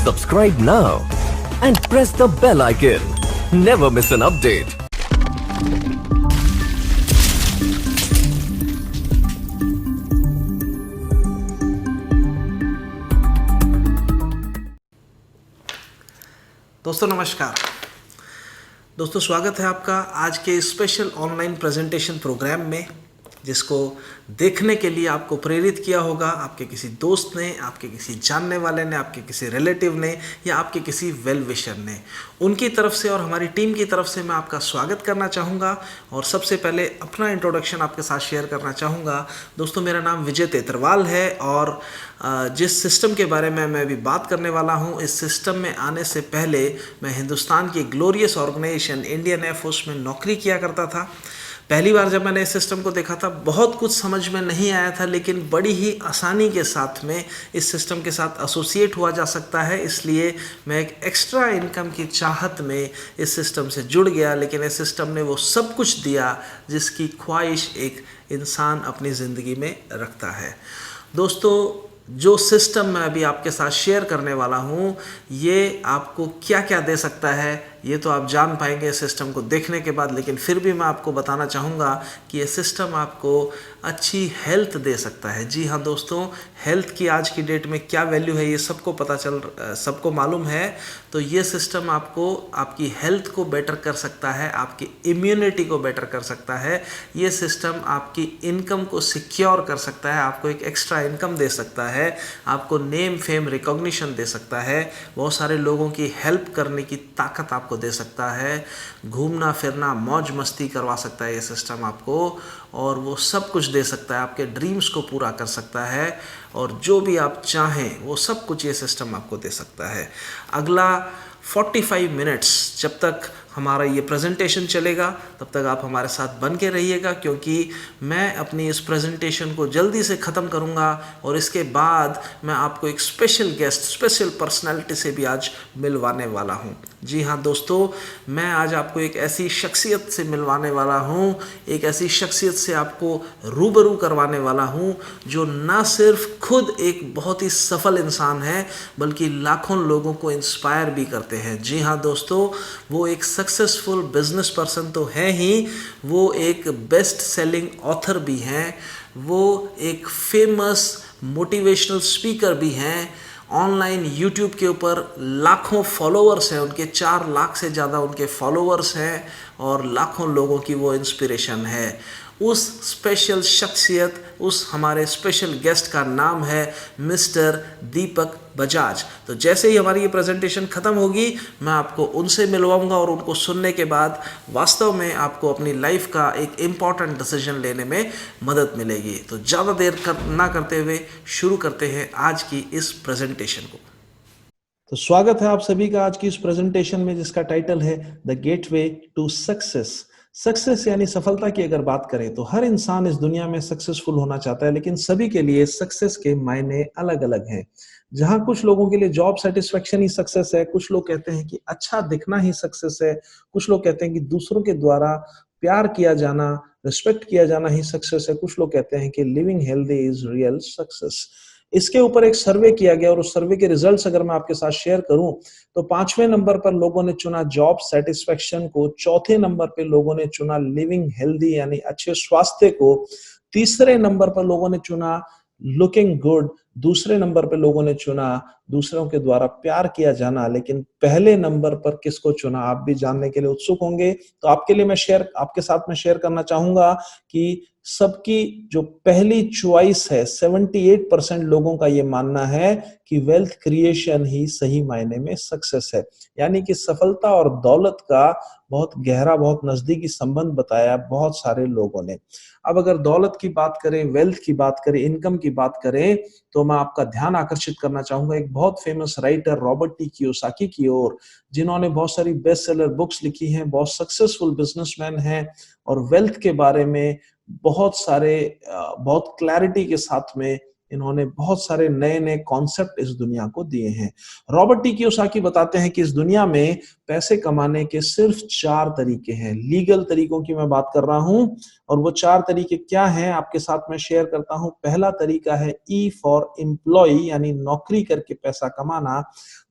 Subscribe now and press the bell icon. Never miss an update. दोस्तों नमस्कार। दोस्तों स्वागत है आपका आज के स्पेशल ऑनलाइन प्रेजेंटेशन प्रोग्राम में, जिसको देखने के लिए आपको प्रेरित किया होगा आपके किसी दोस्त ने, आपके किसी जानने वाले ने, आपके किसी रिलेटिव ने या आपके किसी वेल विशर ने। उनकी तरफ से और हमारी टीम की तरफ से मैं आपका स्वागत करना चाहूँगा। और सबसे पहले अपना इंट्रोडक्शन आपके साथ शेयर करना चाहूँगा। दोस्तों मेरा नाम विजय तेतरवाल है और जिस सिस्टम के बारे में मैं अभी बात करने वाला हूँ, इस सिस्टम में आने से पहले मैं हिंदुस्तान की ग्लोरियस ऑर्गेनाइजेशन इंडियन एयरफोर्स में नौकरी किया करता था। पहली बार जब मैंने इस सिस्टम को देखा था बहुत कुछ समझ में नहीं आया था, लेकिन बड़ी ही आसानी के साथ में इस सिस्टम के साथ एसोसिएट हुआ जा सकता है। इसलिए मैं एक एक्स्ट्रा इनकम की चाहत में इस सिस्टम से जुड़ गया, लेकिन इस सिस्टम ने वो सब कुछ दिया जिसकी ख्वाहिश एक इंसान अपनी ज़िंदगी में रखता है। दोस्तों जो सिस्टम मैं अभी आपके साथ शेयर करने वाला हूँ, ये आपको क्या क्या दे सकता है ये तो आप जान पाएंगे सिस्टम को देखने के बाद, लेकिन फिर भी मैं आपको बताना चाहूँगा कि ये सिस्टम आपको अच्छी हेल्थ दे सकता है। जी हाँ दोस्तों, हेल्थ की आज की डेट में क्या वैल्यू है ये सबको मालूम है। तो ये सिस्टम आपको आपकी हेल्थ को बेटर कर सकता है, आपकी इम्यूनिटी को बेटर कर सकता है। ये सिस्टम आपकी इनकम को सिक्योर कर सकता है, आपको एक एक्स्ट्रा इनकम दे सकता है, आपको नेम फेम रिकॉग्निशन दे सकता है, बहुत सारे लोगों की हेल्प करने की ताकत आपको दे सकता है, घूमना फिरना मौज मस्ती करवा सकता है ये सिस्टम आपको, और वो सब कुछ दे सकता है, आपके ड्रीम्स को पूरा कर सकता है, और जो भी आप चाहें वो सब कुछ ये सिस्टम आपको दे सकता है। अगला 45 मिनट्स जब तक हमारा ये प्रेजेंटेशन चलेगा तब तक आप हमारे साथ बन के रहिएगा, क्योंकि मैं अपनी इस प्रेजेंटेशन को जल्दी से ख़त्म करूँगा और इसके बाद मैं आपको एक स्पेशल गेस्ट, स्पेशल पर्सनालिटी से भी आज मिलवाने वाला हूँ। जी हाँ दोस्तों, मैं आज आपको एक ऐसी शख्सियत से मिलवाने वाला हूँ, एक ऐसी शख्सियत से आपको रूबरू करवाने वाला हूँ जो ना सिर्फ खुद एक बहुत ही सफल इंसान है बल्कि लाखों लोगों को इंस्पायर भी करते हैं। जी हाँ दोस्तों, वो एक सक्सेसफुल बिजनेस पर्सन तो है ही, वो एक बेस्ट सेलिंग ऑथर भी हैं, वो एक फेमस मोटिवेशनल स्पीकर भी हैं, ऑनलाइन यूट्यूब के ऊपर लाखों फॉलोअर्स हैं, उनके 4 लाख से ज़्यादा उनके फॉलोअर्स हैं और लाखों लोगों की वो इंस्पिरेशन है। उस स्पेशल शख्सियत, उस हमारे स्पेशल गेस्ट का नाम है मिस्टर दीपक बजाज। तो जैसे ही हमारी ये प्रेजेंटेशन ख़त्म होगी मैं आपको उनसे मिलवाऊंगा और उनको सुनने के बाद वास्तव में आपको अपनी लाइफ का एक इम्पॉर्टेंट डिसीजन लेने में मदद मिलेगी। तो ज़्यादा देर ना करते हुए शुरू करते हैं आज की इस प्रेजेंटेशन को। तो स्वागत है आप सभी का आज की इस प्रेजेंटेशन में, जिसका टाइटल है the gateway to success. Success यानी सफलता की अगर बात करें तो हर इंसान इस दुनिया में सक्सेसफुल होना चाहता है, लेकिन सभी के लिए सक्सेस के मायने अलग अलग हैं। जहां कुछ लोगों के लिए जॉब सेटिस्फेक्शन ही सक्सेस है, कुछ लोग कहते हैं कि अच्छा दिखना ही सक्सेस है, कुछ लोग कहते हैं कि दूसरों के द्वारा प्यार किया जाना, रिस्पेक्ट किया जाना ही सक्सेस है, कुछ लोग कहते हैं कि living healthy is real success. इसके ऊपर एक सर्वे किया गया और उस सर्वे के रिजल्ट्स अगर मैं आपके साथ शेयर करूं तो 5वें नंबर पर लोगों ने चुना जॉब सेटिस्फेक्शन को, चौथे नंबर पे लोगों ने चुना लिविंग हेल्दी यानी अच्छे स्वास्थ्य को, तीसरे नंबर पर लोगों ने चुना लुकिंग गुड, दूसरे नंबर पे लोगों ने चुना दूसरों के द्वारा प्यार किया जाना, लेकिन पहले नंबर पर किसको चुना आप भी जानने के लिए उत्सुक होंगे। तो आपके साथ में शेयर करना चाहूंगा कि सबकी जो पहली चॉइस है, 78% लोगों का ये मानना है कि वेल्थ क्रिएशन ही सही मायने में सक्सेस है, यानी कि सफलता और दौलत का बहुत गहरा, बहुत नजदीकी संबंध बताया बहुत सारे लोगों ने। अब अगर दौलत की बात करें, वेल्थ की बात करें, इनकम की बात करें, तो मैं आपका ध्यान आकर्षित करना चाहूंगा एक बहुत famous writer Robert T Kiyosaki की ओर, जिन्होंने बहुत सारी बेस्ट सेलर बुक्स लिखी हैं, बहुत सक्सेसफुल बिजनेसमैन हैं और वेल्थ के बारे में बहुत क्लैरिटी के साथ में इन्होंने बहुत सारे नए नए कॉन्सेप्ट इस दुनिया को दिए हैं। रॉबर्ट टी कियोसाकी बताते हैं कि इस दुनिया में पैसे कमाने के सिर्फ 4 तरीके हैं। लीगल तरीकों की मैं बात कर रहा हूं, और वो 4 तरीके क्या हैं आपके साथ मैं शेयर करता हूं। पहला तरीका है ई फॉर एम्प्लॉय, यानी नौकरी करके पैसा कमाना।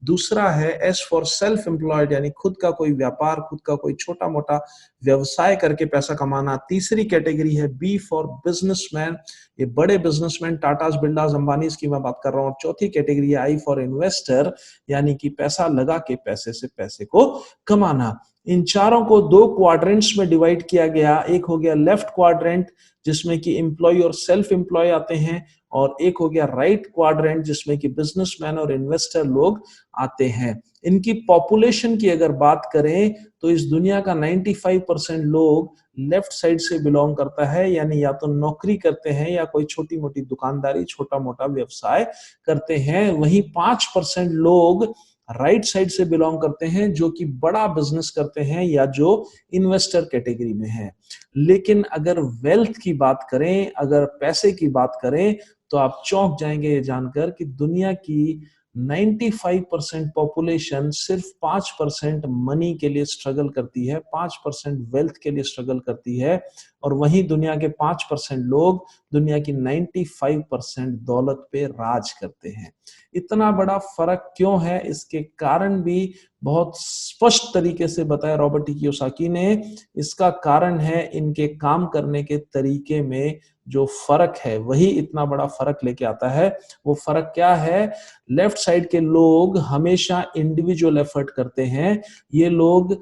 दूसरा है एस फॉर सेल्फ एम्प्लॉयड, यानी खुद का कोई व्यापार, खुद का कोई छोटा मोटा व्यवसाय करके पैसा कमाना। तीसरी कैटेगरी है बी फॉर बिजनेसमैन, ये बड़े बिजनेसमैन, टाटास, बिरलास, अंबानीज की मैं बात कर रहा हूँ। चौथी कैटेगरी है आई फॉर इन्वेस्टर, यानी कि पैसा लगा के पैसे से पैसे को कमाना। इन चारों को 2 क्वाड्रेंट्स में डिवाइड किया गया। एक हो गया लेफ्ट क्वाड्रेंट जिसमें कि एम्प्लॉय और सेल्फ एम्प्लॉय आते हैं, और एक हो गया राइट क्वाड्रेंट जिसमें कि बिजनेसमैन और इन्वेस्टर लोग आते हैं। इनकी पॉपुलेशन की अगर बात करें तो इस दुनिया का 95% लोग लेफ्ट साइड से बिलोंग करता है, यानी या तो नौकरी करते हैं या कोई छोटी मोटी दुकानदारी, छोटा मोटा व्यवसाय करते हैं। वहीं 5% लोग राइट साइड से बिलोंग करते हैं, जो कि बड़ा बिजनेस करते हैं या जो इन्वेस्टर कैटेगरी में है। लेकिन अगर वेल्थ की बात करें, अगर पैसे की बात करें, तो आप चौंक जाएंगे ये जानकर कि दुनिया की 95% पॉपुलेशन सिर्फ 5% मनी के लिए स्ट्रगल करती है, 5% वेल्थ के लिए स्ट्रगल करती है, और वहीं दुनिया के 5% लोग दुनिया की 95% दौलत पे राज करते हैं। इतना बड़ा फर्क क्यों है, इसके कारण भी बहुत स्पष्ट तरीके से बताया रॉबर्ट टी कियोसाकी ने। इसका कारण है इनके काम करने के तरीके में जो फर्क है, वही इतना बड़ा फर्क लेके आता है। वो फर्क क्या है? लेफ्ट साइड के लोग हमेशा इंडिविजुअल एफर्ट करते हैं। ये लोग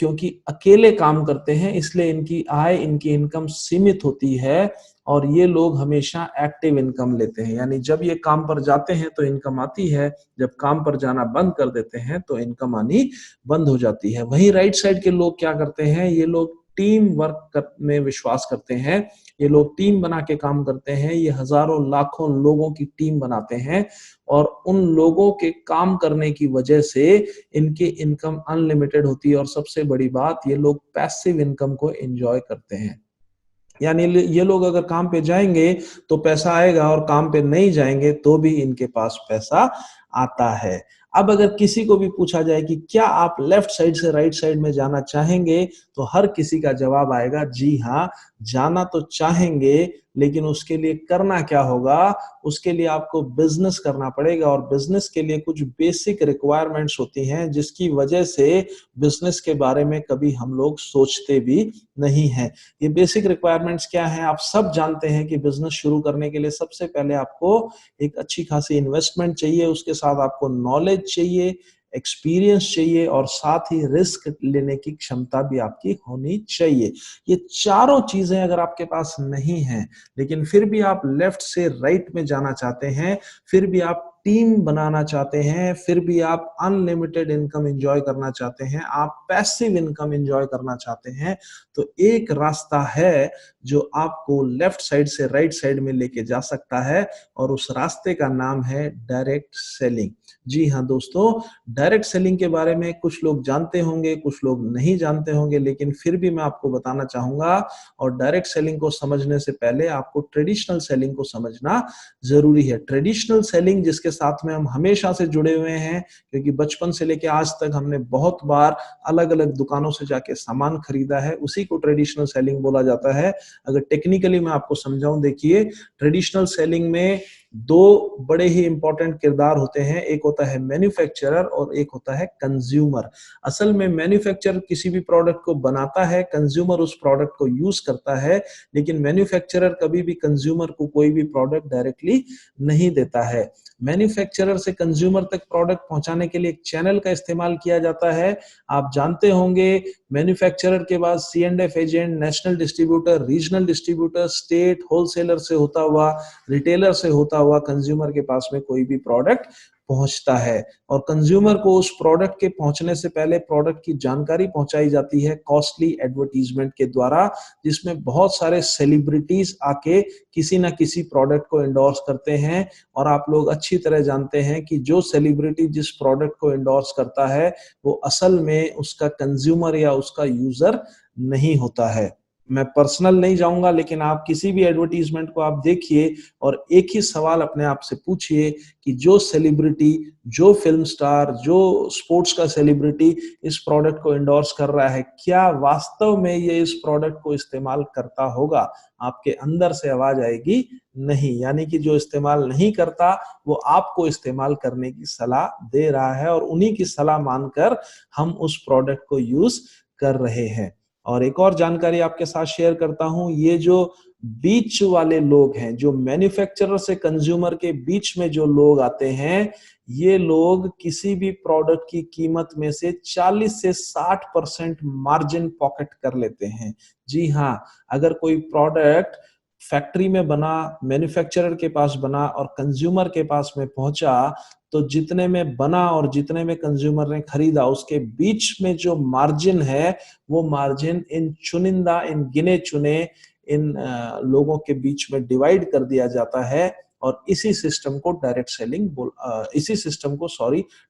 क्योंकि अकेले काम करते हैं, इसलिए इनकी आय, इनकी इनकम सीमित होती है, और ये लोग हमेशा एक्टिव इनकम लेते हैं, यानी जब ये काम पर जाते हैं तो इनकम आती है, जब काम पर जाना बंद कर देते हैं तो इनकम आनी बंद हो जाती है। वहीं राइट साइड के लोग क्या करते हैं? ये लोग टीम वर्क में विश्वास करते हैं। ये लोग टीम बना के काम करते हैं, ये हजारों लाखों लोगों की टीम बनाते हैं, और उन लोगों के काम करने की वजह से इनकी इनकम अनलिमिटेड होती है। और सबसे बड़ी बात, ये लोग पैसिव इनकम को एंजॉय करते हैं, यानी ये लोग अगर काम पे जाएंगे तो पैसा आएगा, और काम पे नहीं जाएंगे तो भी इनके पास पैसा आता है। अब अगर किसी को भी पूछा जाए कि क्या आप लेफ्ट साइड से राइट साइड में जाना चाहेंगे, तो हर किसी का जवाब आएगा जी हाँ, जाना तो चाहेंगे, लेकिन उसके लिए करना क्या होगा? उसके लिए आपको बिजनेस करना पड़ेगा, और बिजनेस के लिए कुछ बेसिक रिक्वायरमेंट्स होती हैं जिसकी वजह से बिजनेस के बारे में कभी हम लोग सोचते भी नहीं हैं। ये बेसिक रिक्वायरमेंट्स क्या हैं? आप सब जानते हैं कि बिजनेस शुरू करने के लिए सबसे पहले आपको एक अच्छी खासी इन्वेस्टमेंट चाहिए, उसके साथ आपको नॉलेज चाहिए, एक्सपीरियंस चाहिए, और साथ ही रिस्क लेने की क्षमता भी आपकी होनी चाहिए। ये चारों चीजें अगर आपके पास नहीं हैं, लेकिन फिर भी आप लेफ्ट से राइट में जाना चाहते हैं, फिर भी आप टीम बनाना चाहते हैं, फिर भी आप अनलिमिटेड इनकम एंजॉय करना चाहते हैं, आप पैसिव इनकम एंजॉय करना चाहते हैं, तो एक रास्ता है जो आपको लेफ्ट साइड से राइट साइड में लेके जा सकता है, और उस रास्ते का नाम है डायरेक्ट सेलिंग। जी हाँ दोस्तों, डायरेक्ट सेलिंग के बारे में कुछ लोग जानते होंगे, कुछ लोग नहीं जानते होंगे, लेकिन फिर भी मैं आपको बताना चाहूंगा। और डायरेक्ट सेलिंग को समझने से पहले आपको ट्रेडिशनल सेलिंग को समझना जरूरी है। ट्रेडिशनल सेलिंग जिसके साथ में हम हमेशा से जुड़े हुए हैं, क्योंकि बचपन से लेकर आज तक हमने बहुत बार अलग अलग दुकानों से जाके सामान खरीदा है, उसी को ट्रेडिशनल सेलिंग बोला जाता है। अगर टेक्निकली मैं आपको समझाऊं, देखिए, ट्रेडिशनल सेलिंग में 2 बड़े ही इंपॉर्टेंट किरदार होते हैं। एक होता है मैन्युफैक्चरर और एक होता है कंज्यूमर। असल में मैन्युफैक्चरर किसी भी प्रोडक्ट को बनाता है, कंज्यूमर उस प्रोडक्ट को यूज करता है, लेकिन मैन्युफैक्चरर कभी भी कंज्यूमर को कोई भी प्रोडक्ट डायरेक्टली नहीं देता है। मैन्युफैक्चरर से कंज्यूमर तक प्रोडक्ट पहुंचाने के लिए एक चैनल का इस्तेमाल किया जाता है। आप जानते होंगे, मैन्युफैक्चरर के बाद C&F agent, national distributor, regional distributor, state wholesaler से होता हुआ, रिटेलर से होता हुआ कंज्यूमर के पास में कोई भी प्रोडक्ट पहुंचता है। और कंज्यूमर को उस प्रोडक्ट के पहुंचने से पहले प्रोडक्ट की जानकारी पहुंचाई जाती है कॉस्टली एडवर्टीजमेंट के द्वारा, जिसमें बहुत सारे सेलिब्रिटीज आके किसी ना किसी प्रोडक्ट को एंडोर्स करते हैं। और आप लोग अच्छी तरह जानते हैं कि जो सेलिब्रिटी जिस प्रोडक्ट को एंडोर्स करता है, वो असल में उसका कंज्यूमर या उसका यूजर नहीं होता है। मैं पर्सनल नहीं जाऊंगा, लेकिन आप किसी भी एडवर्टीजमेंट को आप देखिए और एक ही सवाल अपने आप से पूछिए कि जो सेलिब्रिटी, जो फिल्म स्टार, जो स्पोर्ट्स का सेलिब्रिटी इस प्रोडक्ट को एंडोर्स कर रहा है, क्या वास्तव में ये इस प्रोडक्ट को इस्तेमाल करता होगा? आपके अंदर से आवाज आएगी नहीं। यानी कि जो इस्तेमाल नहीं करता वो आपको इस्तेमाल करने की सलाह दे रहा है और उन्हीं की सलाह मानकर हम उस प्रोडक्ट को यूज कर रहे हैं। और एक और जानकारी आपके साथ शेयर करता हूं, ये जो बीच वाले लोग हैं, जो मैन्युफैक्चरर से कंज्यूमर के बीच में जो लोग आते हैं, ये लोग किसी भी प्रोडक्ट की कीमत में से 40 से 60% मार्जिन पॉकेट कर लेते हैं। जी हाँ, अगर कोई प्रोडक्ट फैक्ट्री में बना, मैन्युफैक्चरर के पास बना और कंज्यूमर के पास में पहुंचा, तो जितने में बना और जितने में कंज्यूमर ने खरीदा, उसके बीच में जो मार्जिन है, वो मार्जिन इन चुनिंदा, इन गिने चुने इन लोगों के बीच में डिवाइड कर दिया जाता है और इसी सिस्टम को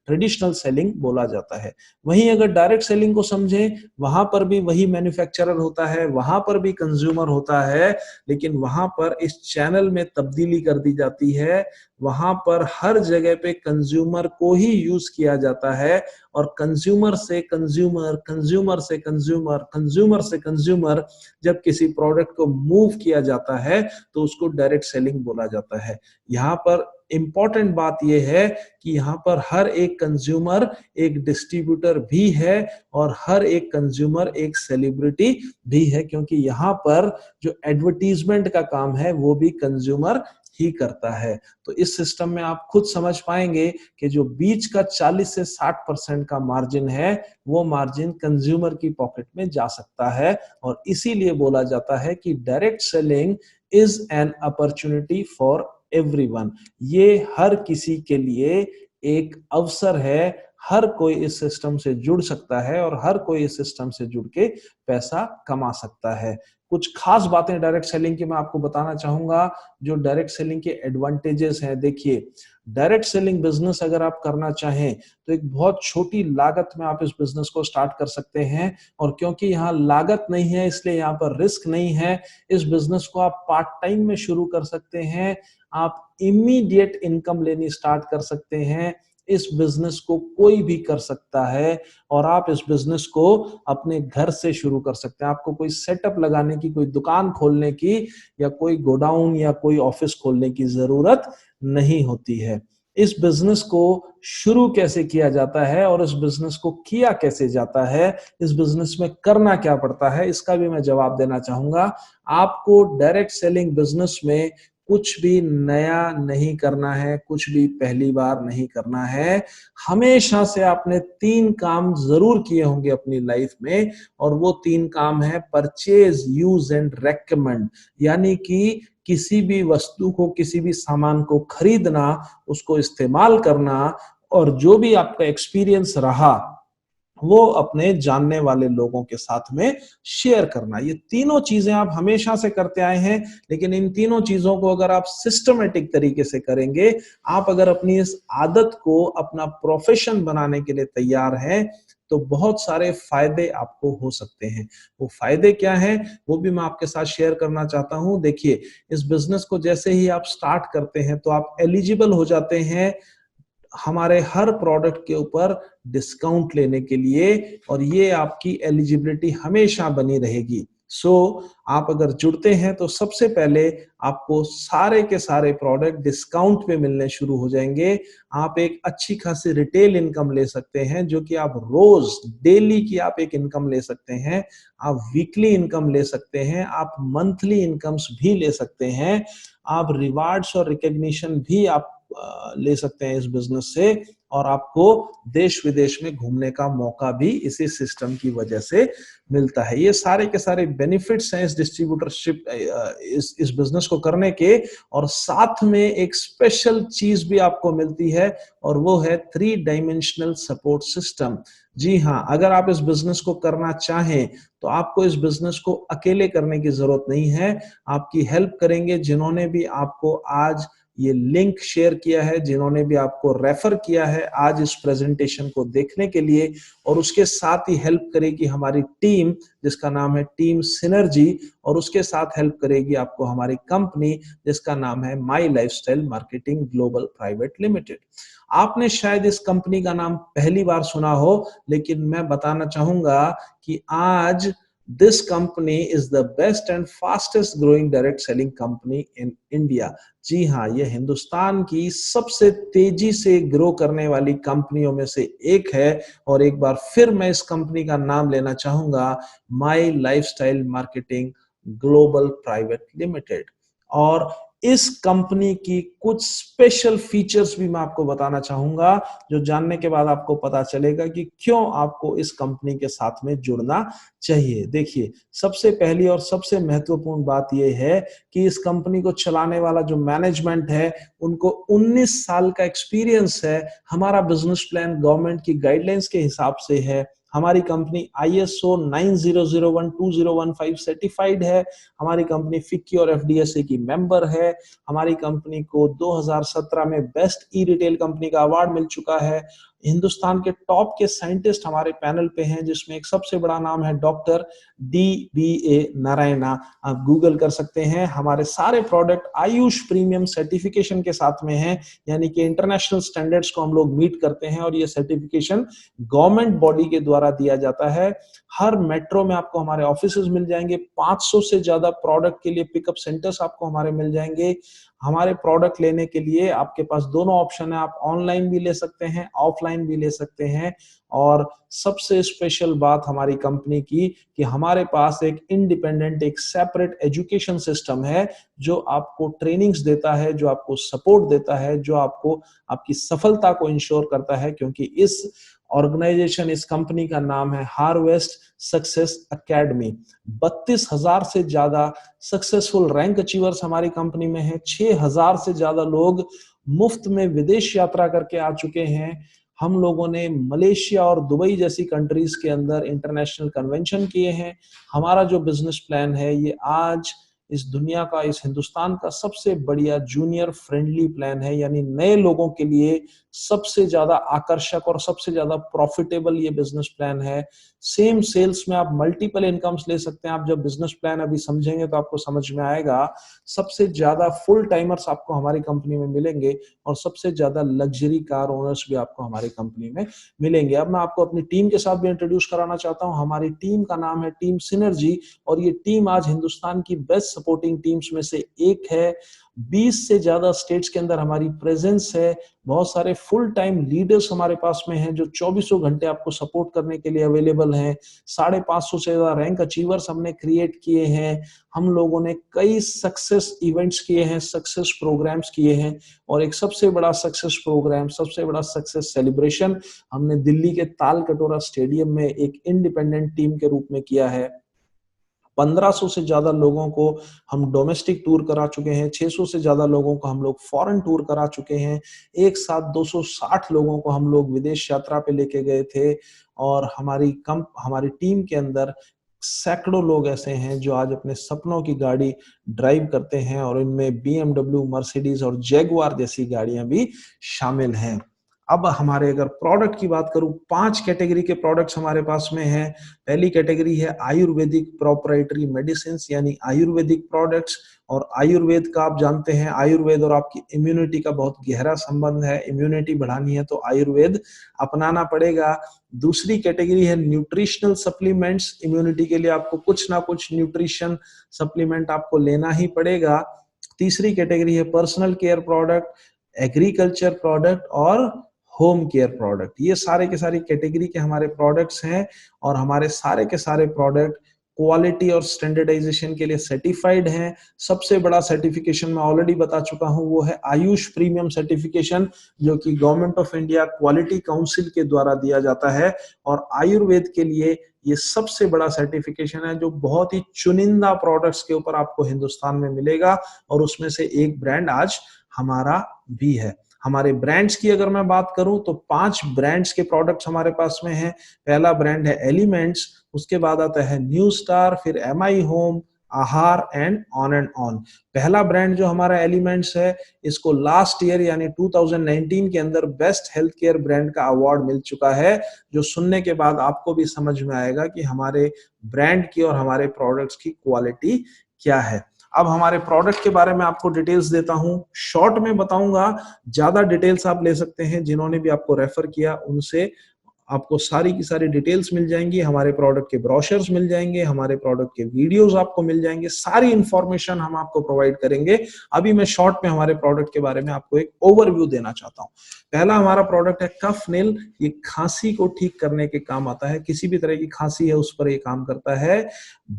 ट्रेडिशनल सेलिंग बोला जाता है। वहीं अगर डायरेक्ट सेलिंग को समझें, वहां पर भी वही मैन्युफैक्चरर होता है, वहां पर भी कंज्यूमर होता है, लेकिन वहां पर इस चैनल में तब्दीली कर दी जाती है। वहां पर हर जगह पे कंज्यूमर को ही यूज किया जाता है और कंज्यूमर से कंज्यूमर, कंज्यूमर से कंज्यूमर, कंज्यूमर से कंज्यूमर जब किसी प्रोडक्ट को मूव किया जाता है तो उसको डायरेक्ट सेलिंग बोला जाता है। यहाँ पर इंपॉर्टेंट बात यह है कि यहाँ पर हर एक कंज्यूमर एक डिस्ट्रीब्यूटर भी है और हर एक कंज्यूमर एक सेलिब्रिटी भी है, क्योंकि यहाँ पर जो एडवर्टीजमेंट का काम है वो भी कंज्यूमर ही करता है। तो इस सिस्टम में आप खुद समझ पाएंगे कि जो बीच का 40 से 60% का मार्जिन है, वो मार्जिन कंज्यूमर की पॉकेट में जा सकता है और इसीलिए बोला जाता है कि direct selling is an opportunity for everyone. ये हर किसी के लिए एक अवसर है, हर कोई इस सिस्टम से जुड़ सकता है और हर कोई इस सिस्टम से जुड़ के पैसा कमा सकता है। कुछ खास बातें डायरेक्ट सेलिंग की मैं आपको बताना चाहूंगा, जो डायरेक्ट सेलिंग के एडवांटेजेस हैं। देखिए, डायरेक्ट सेलिंग बिजनेस अगर आप करना चाहें तो एक बहुत छोटी लागत में आप इस बिजनेस को स्टार्ट कर सकते हैं और क्योंकि यहाँ लागत नहीं है इसलिए यहाँ पर रिस्क नहीं है। इस बिजनेस को आप पार्ट टाइम में शुरू कर सकते हैं, आप इमीडिएट इनकम लेनी स्टार्ट कर सकते हैं। इस बिजनेस को कोई भी कर सकता है और आप इस बिजनेस को अपने घर से शुरू कर सकते हैं। आपको कोई सेटअप लगाने की, कोई दुकान खोलने की या कोई गोडाउन या कोई ऑफिस खोलने की जरूरत नहीं होती है। इस बिजनेस को शुरू कैसे किया जाता है और इस बिजनेस को किया कैसे जाता है, इस बिजनेस में करना क्या पड़ता है, इसका भी मैं जवाब देना चाहूंगा। आपको डायरेक्ट सेलिंग बिजनेस में कुछ भी नया नहीं करना है, कुछ भी पहली बार नहीं करना है। हमेशा से आपने 3 काम जरूर किए होंगे अपनी लाइफ में और वो 3 काम है परचेज, यूज एंड रेकमेंड। यानी कि किसी भी वस्तु को, किसी भी सामान को खरीदना, उसको इस्तेमाल करना और जो भी आपका एक्सपीरियंस रहा वो अपने जानने वाले लोगों के साथ में शेयर करना। ये तीनों चीजें आप हमेशा से करते आए हैं, लेकिन इन तीनों चीजों को अगर आप सिस्टमेटिक तरीके से करेंगे, आप अगर अपनी इस आदत को अपना प्रोफेशन बनाने के लिए तैयार हैं, तो बहुत सारे फायदे आपको हो सकते हैं। वो फायदे क्या हैं वो भी मैं आपके साथ शेयर करना चाहता हूं। देखिए, इस बिजनेस को जैसे ही आप स्टार्ट करते हैं तो आप एलिजिबल हो जाते हैं हमारे हर प्रोडक्ट के ऊपर डिस्काउंट लेने के लिए और ये आपकी एलिजिबिलिटी हमेशा बनी रहेगी। आप अगर जुड़ते हैं तो सबसे पहले आपको सारे के सारे प्रोडक्ट डिस्काउंट पे मिलने शुरू हो जाएंगे। आप एक अच्छी खासी रिटेल इनकम ले सकते हैं, जो कि आप रोज डेली की आप एक इनकम ले सकते हैं, आप वीकली इनकम ले सकते हैं, आप मंथली इनकम्स भी ले सकते हैं, आप रिवार्ड्स और रिकॉग्निशन भी आप ले सकते हैं इस बिजनेस से और आपको देश विदेश में घूमने का मौका भी इसी सिस्टम की वजह से मिलता है। ये सारे के सारे बेनिफिट्स हैं इस डिस्ट्रीब्यूटरशिप, इस बिजनेस को करने के। और साथ में एक स्पेशल चीज भी आपको मिलती है और वो है 3 डायमेंशनल सपोर्ट सिस्टम। जी हाँ, अगर आप इस बिजनेस को करना चाहें तो आपको इस बिजनेस को अकेले करने की जरूरत नहीं है। आपकी हेल्प करेंगे जिन्होंने भी आपको आज ये लिंक शेयर किया है, जिन्होंने भी आपको रेफर किया है आज इस प्रेजेंटेशन को देखने के लिए, और उसके साथ ही हेल्प करेगी हमारी टीम जिसका नाम है टीम सिनर्जी, और उसके साथ हेल्प करेगी आपको हमारी कंपनी जिसका नाम है my lifestyle marketing global private limited. आपने शायद इस कंपनी का नाम पहली बार सुना हो, लेकिन मैं बताना चाहूंगा कि आज this company is the best and fastest growing direct selling company in India। जी हाँ, ये हिंदुस्तान की सबसे तेजी से ग्रो करने वाली कंपनियों में से एक है, और एक बार फिर मैं इस कंपनी का नाम लेना चाहूंगा, my lifestyle marketing global private limited. और इस कंपनी की कुछ स्पेशल फीचर्स भी मैं आपको बताना चाहूंगा, जो जानने के बाद आपको पता चलेगा कि क्यों आपको इस कंपनी के साथ में जुड़ना चाहिए। देखिए, सबसे पहली और सबसे महत्वपूर्ण बात यह है कि इस कंपनी को चलाने वाला जो मैनेजमेंट है, उनको 19 साल का एक्सपीरियंस है। हमारा बिजनेस प्लान गवर्नमेंट की गाइडलाइंस के हिसाब से है। हमारी कंपनी ISO 9001-2015 सर्टिफाइड है। हमारी कंपनी फिक्की और FDSA की मेंबर है। हमारी कंपनी को 2017 में बेस्ट ई रिटेल कंपनी का अवार्ड मिल चुका है। हिंदुस्तान के टॉप के साइंटिस्ट हमारे पैनल पे हैं, जिसमें एक सबसे बड़ा नाम है डॉक्टर DBA नारायणा। आप गूगल कर सकते हैं। हमारे सारे प्रोडक्ट आयुष प्रीमियम सर्टिफिकेशन के साथ में हैं, यानी कि इंटरनेशनल स्टैंडर्ड्स को हम लोग मीट करते हैं, और ये सर्टिफिकेशन गवर्नमेंट बॉडी के द्वारा दिया जाता है। हर मेट्रो में आपको हमारे ऑफिसेज मिल जाएंगे। 500 से ज्यादा प्रोडक्ट के लिए पिकअप सेंटर्स आपको हमारे मिल जाएंगे। हमारे प्रोडक्ट लेने के लिए आपके पास दोनों ऑप्शन है, आप ऑनलाइन भी ले सकते हैं, ऑफलाइन भी ले सकते हैं। और सबसे स्पेशल बात हमारी कंपनी की कि हमारे पास एक इंडिपेंडेंट, एक सेपरेट एजुकेशन सिस्टम है, जो आपको ट्रेनिंग्स देता है, जो आपको सपोर्ट देता है, जो आपको आपकी सफलता को इंश्योर करता है। क्योंकि इस ऑर्गेनाइजेशन, इस कंपनी का नाम है हार्वेस्ट सक्सेस एकेडमी। 32,000 से ज्यादा सक्सेसफुल रैंक अचीवर्स हमारी कंपनी में है। 6,000 से ज्यादा लोग मुफ्त में विदेश यात्रा करके आ चुके हैं। हम लोगों ने मलेशिया और दुबई जैसी कंट्रीज के अंदर इंटरनेशनल कन्वेंशन किए हैं। हमारा जो बिजनेस प्लान है, ये आज इस दुनिया का, इस हिंदुस्तान का सबसे बढ़िया जूनियर फ्रेंडली प्लान है, यानी नए लोगों के लिए सबसे ज्यादा आकर्षक और सबसे ज्यादा प्रॉफिटेबल ये बिजनेस प्लान है। सेम सेल्स में आप मल्टीपल इनकम्स ले सकते हैं। आप जब बिजनेस प्लान अभी समझेंगे तो आपको समझ में आएगा। सबसे ज्यादा फुल टाइमर्स आपको हमारी कंपनी में मिलेंगे, और सबसे ज्यादा लग्जरी कार ओनर्स भी आपको हमारी कंपनी में मिलेंगे। अब मैं आपको अपनी टीम के साथ भी इंट्रोड्यूस कराना चाहता हूं। हमारी टीम का नाम है टीम सिनर्जी, और ये टीम आज हिंदुस्तान की बेस्ट सपोर्टिंग टीम्स में से एक है। 20 से ज्यादा स्टेट्स के अंदर हमारी प्रेजेंस है। बहुत सारे फुल टाइम लीडर्स हमारे पास में हैं, जो 24 घंटे आपको सपोर्ट करने के लिए अवेलेबल हैं। 550 से ज्यादा रैंक अचीवर्स हमने क्रिएट किए हैं। हम लोगों ने कई सक्सेस इवेंट्स किए हैं, सक्सेस प्रोग्राम्स किए हैं, और एक सबसे बड़ा सक्सेस प्रोग्राम, सबसे बड़ा सक्सेस सेलिब्रेशन हमने दिल्ली के ताल कटोरा स्टेडियम में एक इंडिपेंडेंट टीम के रूप में किया है। 1500 से ज्यादा लोगों को हम डोमेस्टिक टूर करा चुके हैं। 600 से ज्यादा लोगों को हम लोग फॉरेन टूर करा चुके हैं। एक साथ 260 लोगों को हम लोग विदेश यात्रा पे लेके गए थे। और हमारी टीम के अंदर सैकड़ों लोग ऐसे हैं जो आज अपने सपनों की गाड़ी ड्राइव करते हैं, और इनमें BMW, मर्सिडीज और जैगुआर जैसी गाड़ियां भी शामिल हैं। अब हमारे अगर प्रोडक्ट की बात करूं, 5 कैटेगरी के प्रोडक्ट्स हमारे पास में हैं। पहली कैटेगरी है आयुर्वेदिक प्रोप्राइटरी मेडिसिन, यानी आयुर्वेदिक प्रोडक्ट्स। और आयुर्वेद का आप जानते हैं, आयुर्वेद और आपकी इम्यूनिटी का बहुत गहरा संबंध है। इम्यूनिटी बढ़ानी है तो आयुर्वेद अपनाना पड़ेगा। दूसरी कैटेगरी है न्यूट्रिशनल सप्लीमेंट्स। इम्यूनिटी के लिए आपको कुछ ना कुछ न्यूट्रिशन सप्लीमेंट आपको लेना ही पड़ेगा। तीसरी कैटेगरी है personal care product, agriculture product और होम केयर प्रोडक्ट। ये सारे के सारी कैटेगरी के हमारे प्रोडक्ट्स हैं, और हमारे सारे के सारे प्रोडक्ट क्वालिटी और स्टैंडर्डाइजेशन के लिए सर्टिफाइड हैं। सबसे बड़ा सर्टिफिकेशन मैं ऑलरेडी बता चुका हूं, वो है आयुष प्रीमियम सर्टिफिकेशन, जो कि government of India quality council के द्वारा दिया जाता है। और आयुर्वेद के लिए ये सबसे बड़ा सर्टिफिकेशन है, जो बहुत ही चुनिंदा प्रोडक्ट्स के ऊपर आपको हिंदुस्तान में मिलेगा, और उसमें से एक ब्रांड आज हमारा भी है। हमारे ब्रांड्स की अगर मैं बात करूं तो 5 ब्रांड्स के प्रोडक्ट्स हमारे पास में हैं। पहला ब्रांड है एलिमेंट्स, उसके बाद आता है न्यू स्टार, फिर MI होम, आहार एंड ऑन। पहला ब्रांड जो हमारा एलिमेंट्स है, इसको लास्ट ईयर यानी 2019 के अंदर बेस्ट हेल्थ केयर ब्रांड का अवार्ड मिल चुका है, जो सुनने के बाद आपको भी समझ में आएगा कि हमारे ब्रांड की और हमारे प्रोडक्ट्स की क्वालिटी क्या है। अब हमारे प्रोडक्ट के बारे में आपको डिटेल्स देता हूं, शॉर्ट में बताऊंगा, ज्यादा डिटेल्स आप ले सकते हैं, जिन्होंने भी आपको रेफर किया उनसे आपको सारी की सारी डिटेल्स मिल जाएंगी, हमारे प्रोडक्ट के ब्रोशर्स मिल जाएंगे, हमारे प्रोडक्ट के वीडियोस आपको मिल जाएंगे, सारी इंफॉर्मेशन हम आपको प्रोवाइड करेंगे। अभी मैं शॉर्ट में हमारे प्रोडक्ट के बारे में आपको एक ओवरव्यू देना चाहता हूं। पहला हमारा प्रोडक्ट है कफ नेल। ये खांसी को ठीक करने के काम आता है, किसी भी तरह की खांसी है उस पर ये काम करता है।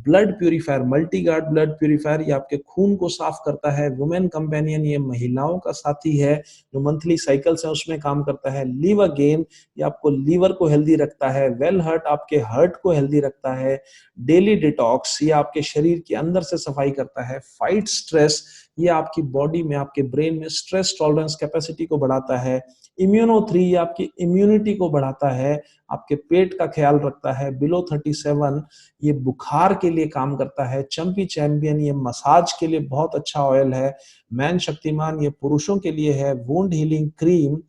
Blood purifier, multi guard blood purifier, ये आपके खून को साफ करता है। वुमेन कंपेनियन, ये महिलाओं का साथी है जो मंथली साइकिल्स है उसमें काम करता है। लीवर गेन, ये आपको लीवर को हेल्दी रखता है। वेल हर्ट, आपके हर्ट को हेल्दी रखता है। डेली डिटॉक्स, ये आपके शरीर के अंदर से सफाई करता है। फाइट स्ट्रेस, ये आपकी बॉडी में, आपके ब्रेन में स्ट्रेस टॉलरेंस कैपेसिटी को बढ़ाता है। इम्यूनो 3, ये आपकी इम्यूनिटी को बढ़ाता है, आपके पेट का ख्याल रखता है। बिलो 37, ये बुखार के लिए काम करता है। चंपी चैंपियन, ये मसाज के लिए बहुत अच्छा ऑयल है। मैन शक्तिमान, ये पुरुषों के लिए है। वुंड हीलिंग क्रीम,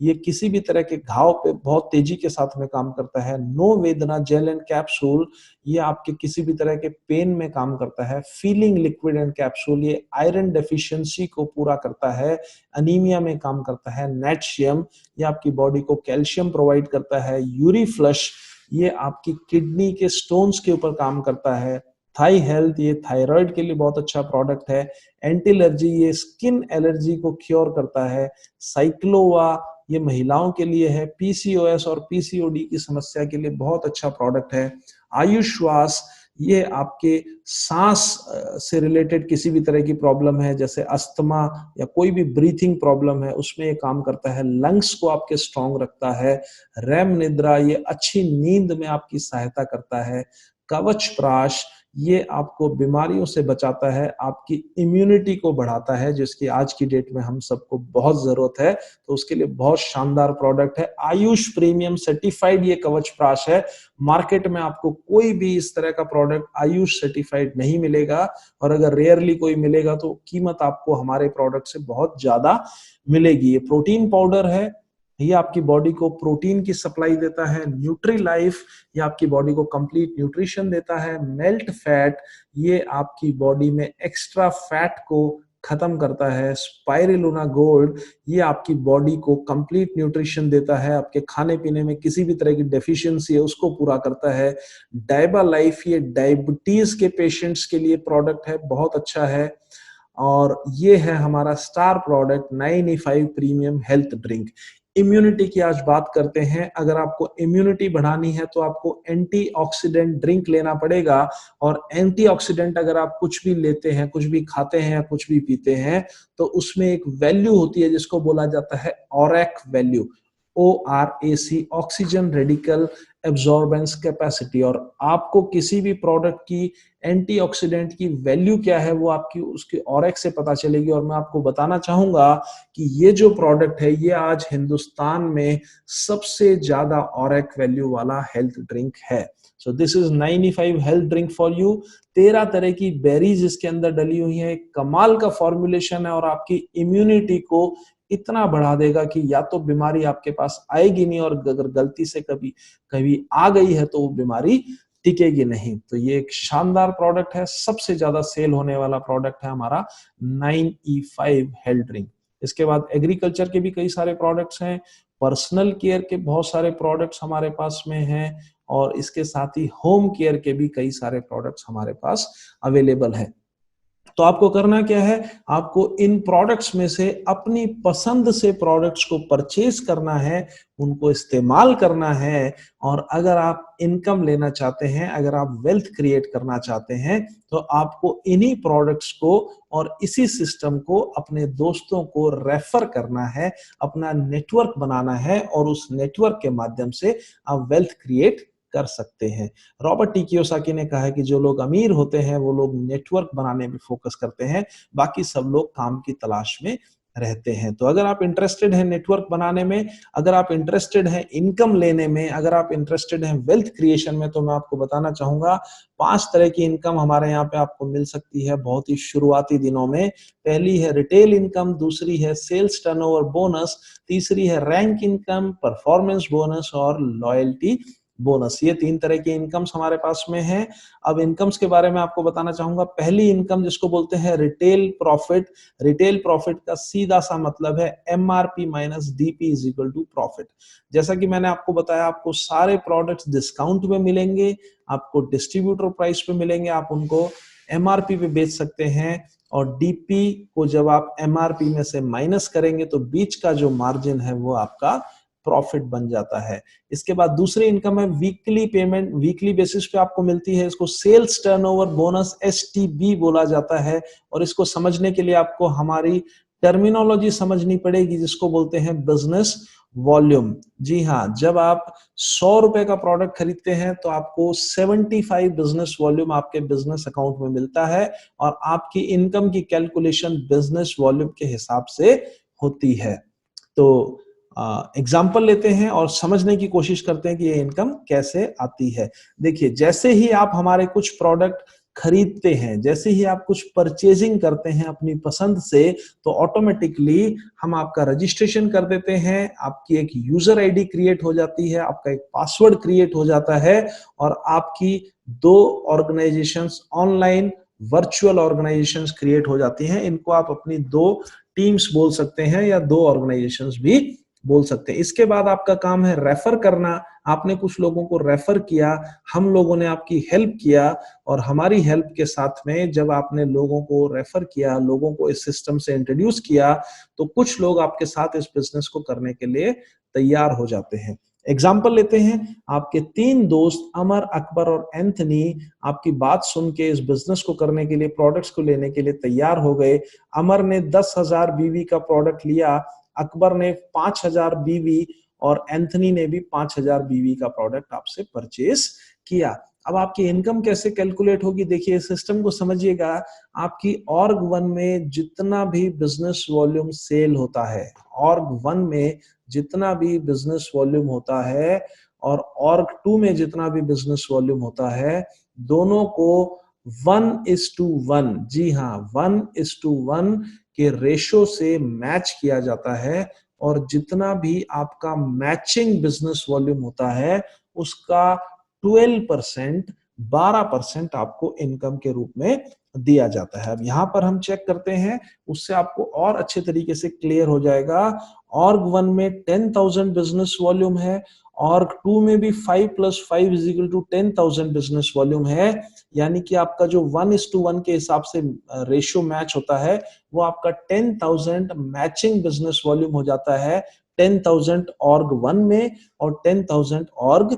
ये किसी भी तरह के घाव पे बहुत तेजी के साथ में काम करता है। नो वेदना जेल एंड कैप्सूल, ये आपके किसी भी तरह के पेन में काम करता है। फीलिंग लिक्विड एंड कैप्सूल, ये आयरन डेफिशिएंसी को पूरा करता है, अनीमिया में काम करता है। नेटशियम, ये आपकी बॉडी को कैल्शियम प्रोवाइड करता है। यूरी फ्लश, ये आपकी किडनी के स्टोन्स के ऊपर काम करता है। थाई हेल्थ, ये थायराइड के लिए बहुत अच्छा प्रोडक्ट है। एंटी एलर्जी, ये स्किन एलर्जी को क्योर करता है। साइक्लोवा, ये महिलाओं के लिए है। पीसीओएस और पीसीओडी की समस्या के लिए बहुत अच्छा प्रोडक्ट है। आयुश्वास, ये आपके सांस से रिलेटेड किसी भी तरह की प्रॉब्लम है, जैसे अस्थमा या कोई भी ब्रीथिंग प्रॉब्लम है, उसमें ये काम करता है। लंग्स को आपके स्ट्रांग रखता है। रैम निद्रा, ये अच्छी नींद में आपकी सहायता करता है। कवच प्राश, ये आपको बीमारियों से बचाता है, आपकी इम्यूनिटी को बढ़ाता है, जिसकी आज की डेट में हम सबको बहुत जरूरत है, तो उसके लिए बहुत शानदार प्रोडक्ट है। आयुष प्रीमियम सर्टिफाइड ये कवच प्राश है। मार्केट में आपको कोई भी इस तरह का प्रोडक्ट आयुष सर्टिफाइड नहीं मिलेगा, और अगर रेयरली कोई मिलेगा तो कीमत आपको हमारे प्रोडक्ट से बहुत ज्यादा मिलेगी। ये प्रोटीन पाउडर है, ये आपकी बॉडी को प्रोटीन की सप्लाई देता है। न्यूट्री लाइफ, ये आपकी बॉडी को कंप्लीट न्यूट्रिशन देता है। मेल्ट फैट, ये आपकी बॉडी में एक्स्ट्रा फैट को खत्म करता है। स्पाइरुलिना गोल्ड, ये आपकी बॉडी को कंप्लीट न्यूट्रिशन देता है, आपके खाने पीने में किसी भी तरह की डेफिशिएंसी है उसको पूरा करता है। डायबा लाइफ, ये डायबिटीज के पेशेंट्स के लिए प्रोडक्ट है, बहुत अच्छा है। और ये है हमारा star product 9E5 premium health drink. Immunity की आज बात करते हैं। अगर आपको इम्यूनिटी बढ़ानी है तो आपको एंटीऑक्सीडेंट ड्रिंक लेना पड़ेगा, और एंटीऑक्सीडेंट अगर आप कुछ भी लेते हैं, कुछ भी खाते हैं या कुछ भी पीते हैं, तो उसमें एक वैल्यू होती है जिसको बोला जाता है ORAC value, ORAC, oxygen radical absorbance capacity. और आपको किसी भी प्रोडक्ट की एंटीऑक्सीडेंट की वैल्यू क्या है वो आपकी उसके ORAC से पता चलेगी। और मैं आपको बताना चाहूंगा कि ये जो प्रोडक्ट है ये आज हिंदुस्तान में सबसे ज्यादा ORAC वैल्यू वाला हेल्थ ड्रिंक है। So this is 9E5 health drink for you. 13 तरह की बेरीज इसके अंदर डली हुई है, कमाल का फॉर्मुलेशन है, और आपकी इम्यूनिटी को इतना बढ़ा देगा कि या तो बीमारी आपके पास आएगी नहीं, और अगर गलती से कभी कभी आ गई है तो वो बीमारी टिकेगी नहीं। तो ये एक शानदार प्रोडक्ट है, सबसे ज्यादा सेल होने वाला प्रोडक्ट है हमारा 9E5 हेल्थ ड्रिंक। इसके बाद एग्रीकल्चर के भी कई सारे प्रोडक्ट्स हैं, पर्सनल केयर के बहुत सारे प्रोडक्ट्स हमारे पास में हैं, और इसके साथ ही होम केयर के भी कई सारे प्रोडक्ट्स हमारे पास अवेलेबल है। तो आपको करना क्या है, आपको इन प्रोडक्ट्स में से अपनी पसंद से प्रोडक्ट्स को परचेज करना है, उनको इस्तेमाल करना है। और अगर आप इनकम लेना चाहते हैं, अगर आप वेल्थ क्रिएट करना चाहते हैं, तो आपको इन्हीं प्रोडक्ट्स को और इसी सिस्टम को अपने दोस्तों को रेफर करना है, अपना नेटवर्क बनाना है, और उस नेटवर्क के माध्यम से आप वेल्थ क्रिएट कर सकते हैं। रॉबर्ट टी कियोसाकी ने कहा है कि जो लोग अमीर होते हैं वो लोग नेटवर्क बनाने में फोकस करते हैं, बाकी सब लोग काम की तलाश में रहते हैं। तो अगर आप इंटरेस्टेड हैं नेटवर्क बनाने में, अगर आप इंटरेस्टेड हैं इनकम लेने में, अगर आप इंटरेस्टेड हैं वेल्थ क्रिएशन में, तो मैं आपको बताना चाहूंगा 5 तरह की इनकम हमारे यहाँ पे आपको मिल सकती है बहुत ही शुरुआती दिनों में। पहली है रिटेल इनकम, दूसरी है सेल्स टर्नओवर बोनस, तीसरी है रैंक इनकम, परफॉर्मेंस बोनस और लॉयल्टी बोनस। ये 3 तरह की इनकम्स हमारे पास में है। अब इनकम्स के बारे में आपको बताना चाहूंगा। पहली इनकम जिसको बोलते हैं रिटेल प्रॉफिट। रिटेल प्रॉफिट का सीधा सा मतलब है MRP minus DP is equal to profit. जैसा कि मैंने आपको बताया, आपको सारे प्रोडक्ट्स डिस्काउंट में मिलेंगे, आपको डिस्ट्रीब्यूटर प्राइस पे मिलेंगे, आप उनको एमआरपी पे बेच सकते हैं, और डीपी को जब आप एमआरपी में से माइनस करेंगे तो बीच का जो मार्जिन है वो आपका प्रॉफिट बन जाता है। इसके बाद दूसरी इनकम है वीकली पेमेंट, वीकली बेसिस पे आपको मिलती है। इसको सेल्स टर्नओवर बोनस एसटीबी बोला जाता है, और इसको समझने के लिए आपको हमारी टर्मिनोलॉजी समझनी पड़ेगी जिसको बोलते हैं बिजनेस वॉल्यूम। जी हाँ, जब आप 100 रुपए का प्रोडक्ट खरीदते हैं तो आपको 75 बिजनेस वॉल्यूम आपके बिजनेस अकाउंट में मिलता है, और आपकी इनकम की कैलकुलेशन बिजनेस वॉल्यूम के हिसाब से होती है। तो एग्जाम्पल लेते हैं और समझने की कोशिश करते हैं कि ये इनकम कैसे आती है। देखिए, जैसे ही आप हमारे कुछ प्रोडक्ट खरीदते हैं, जैसे ही आप कुछ परचेजिंग करते हैं अपनी पसंद से, तो ऑटोमेटिकली हम आपका रजिस्ट्रेशन कर देते हैं, आपकी एक यूजर आईडी क्रिएट हो जाती है, आपका एक पासवर्ड क्रिएट हो जाता है, और आपकी 2 organisations online virtual organisations create हो जाती हैं। इनको आप अपनी 2 टीम्स बोल सकते हैं या 2 ऑर्गेनाइजेशंस भी बोल सकते हैं। इसके बाद आपका काम है रेफर करना। आपने कुछ लोगों को रेफर किया, हम लोगों ने आपकी हेल्प किया, और हमारी हेल्प के साथ में जब आपने लोगों को रेफर किया, लोगों को इस सिस्टम से इंट्रोड्यूस किया, तो कुछ लोग आपके साथ इस बिजनेस को करने के लिए तैयार हो जाते हैं। एग्जाम्पल लेते हैं, आपके 3 दोस्त अमर, अकबर और एंथनी आपकी बात सुन के इस बिजनेस को करने के लिए, प्रोडक्ट्स को लेने के लिए तैयार हो गए। अमर ने 10,000 बीवी का प्रोडक्ट लिया, अकबर ने 5,000 बीवी, और एंथनी ने भी 5,000 बीवी का प्रोडक्ट आपसे परचेज किया। अब आपकी इनकम कैसे कैलकुलेट होगी? देखिए, सिस्टम को समझिएगा। आपकी ऑर्ग 1 में जितना भी बिजनेस वॉल्यूम सेल होता है, ऑर्ग 1 में जितना भी बिजनेस वॉल्यूम होता है और ऑर्ग 2 में जितना भी बिजनेस वॉल्यूम होता है, दोनों को 1:1, जी हाँ, 1:1 के रेशो से मैच किया जाता है, और जितना भी आपका मैचिंग बिजनेस वॉल्यूम होता है उसका 12% आपको इनकम के रूप में दिया जाता है। अब यहां पर हम चेक करते हैं, उससे आपको और अच्छे तरीके से क्लियर हो जाएगा। ऑर्ग 1 में 10,000 बिजनेस वॉल्यूम है, ऑर्ग 2 में भी 5 + 5 = 10,000 बिजनेस वॉल्यूम है, यानी कि आपका जो 1:1 के हिसाब से रेशियो मैच होता है वो आपका 10,000 मैचिंग बिजनेस वॉल्यूम हो जाता है। 10,000 ऑर्ग 1 में और 10,000 ऑर्ग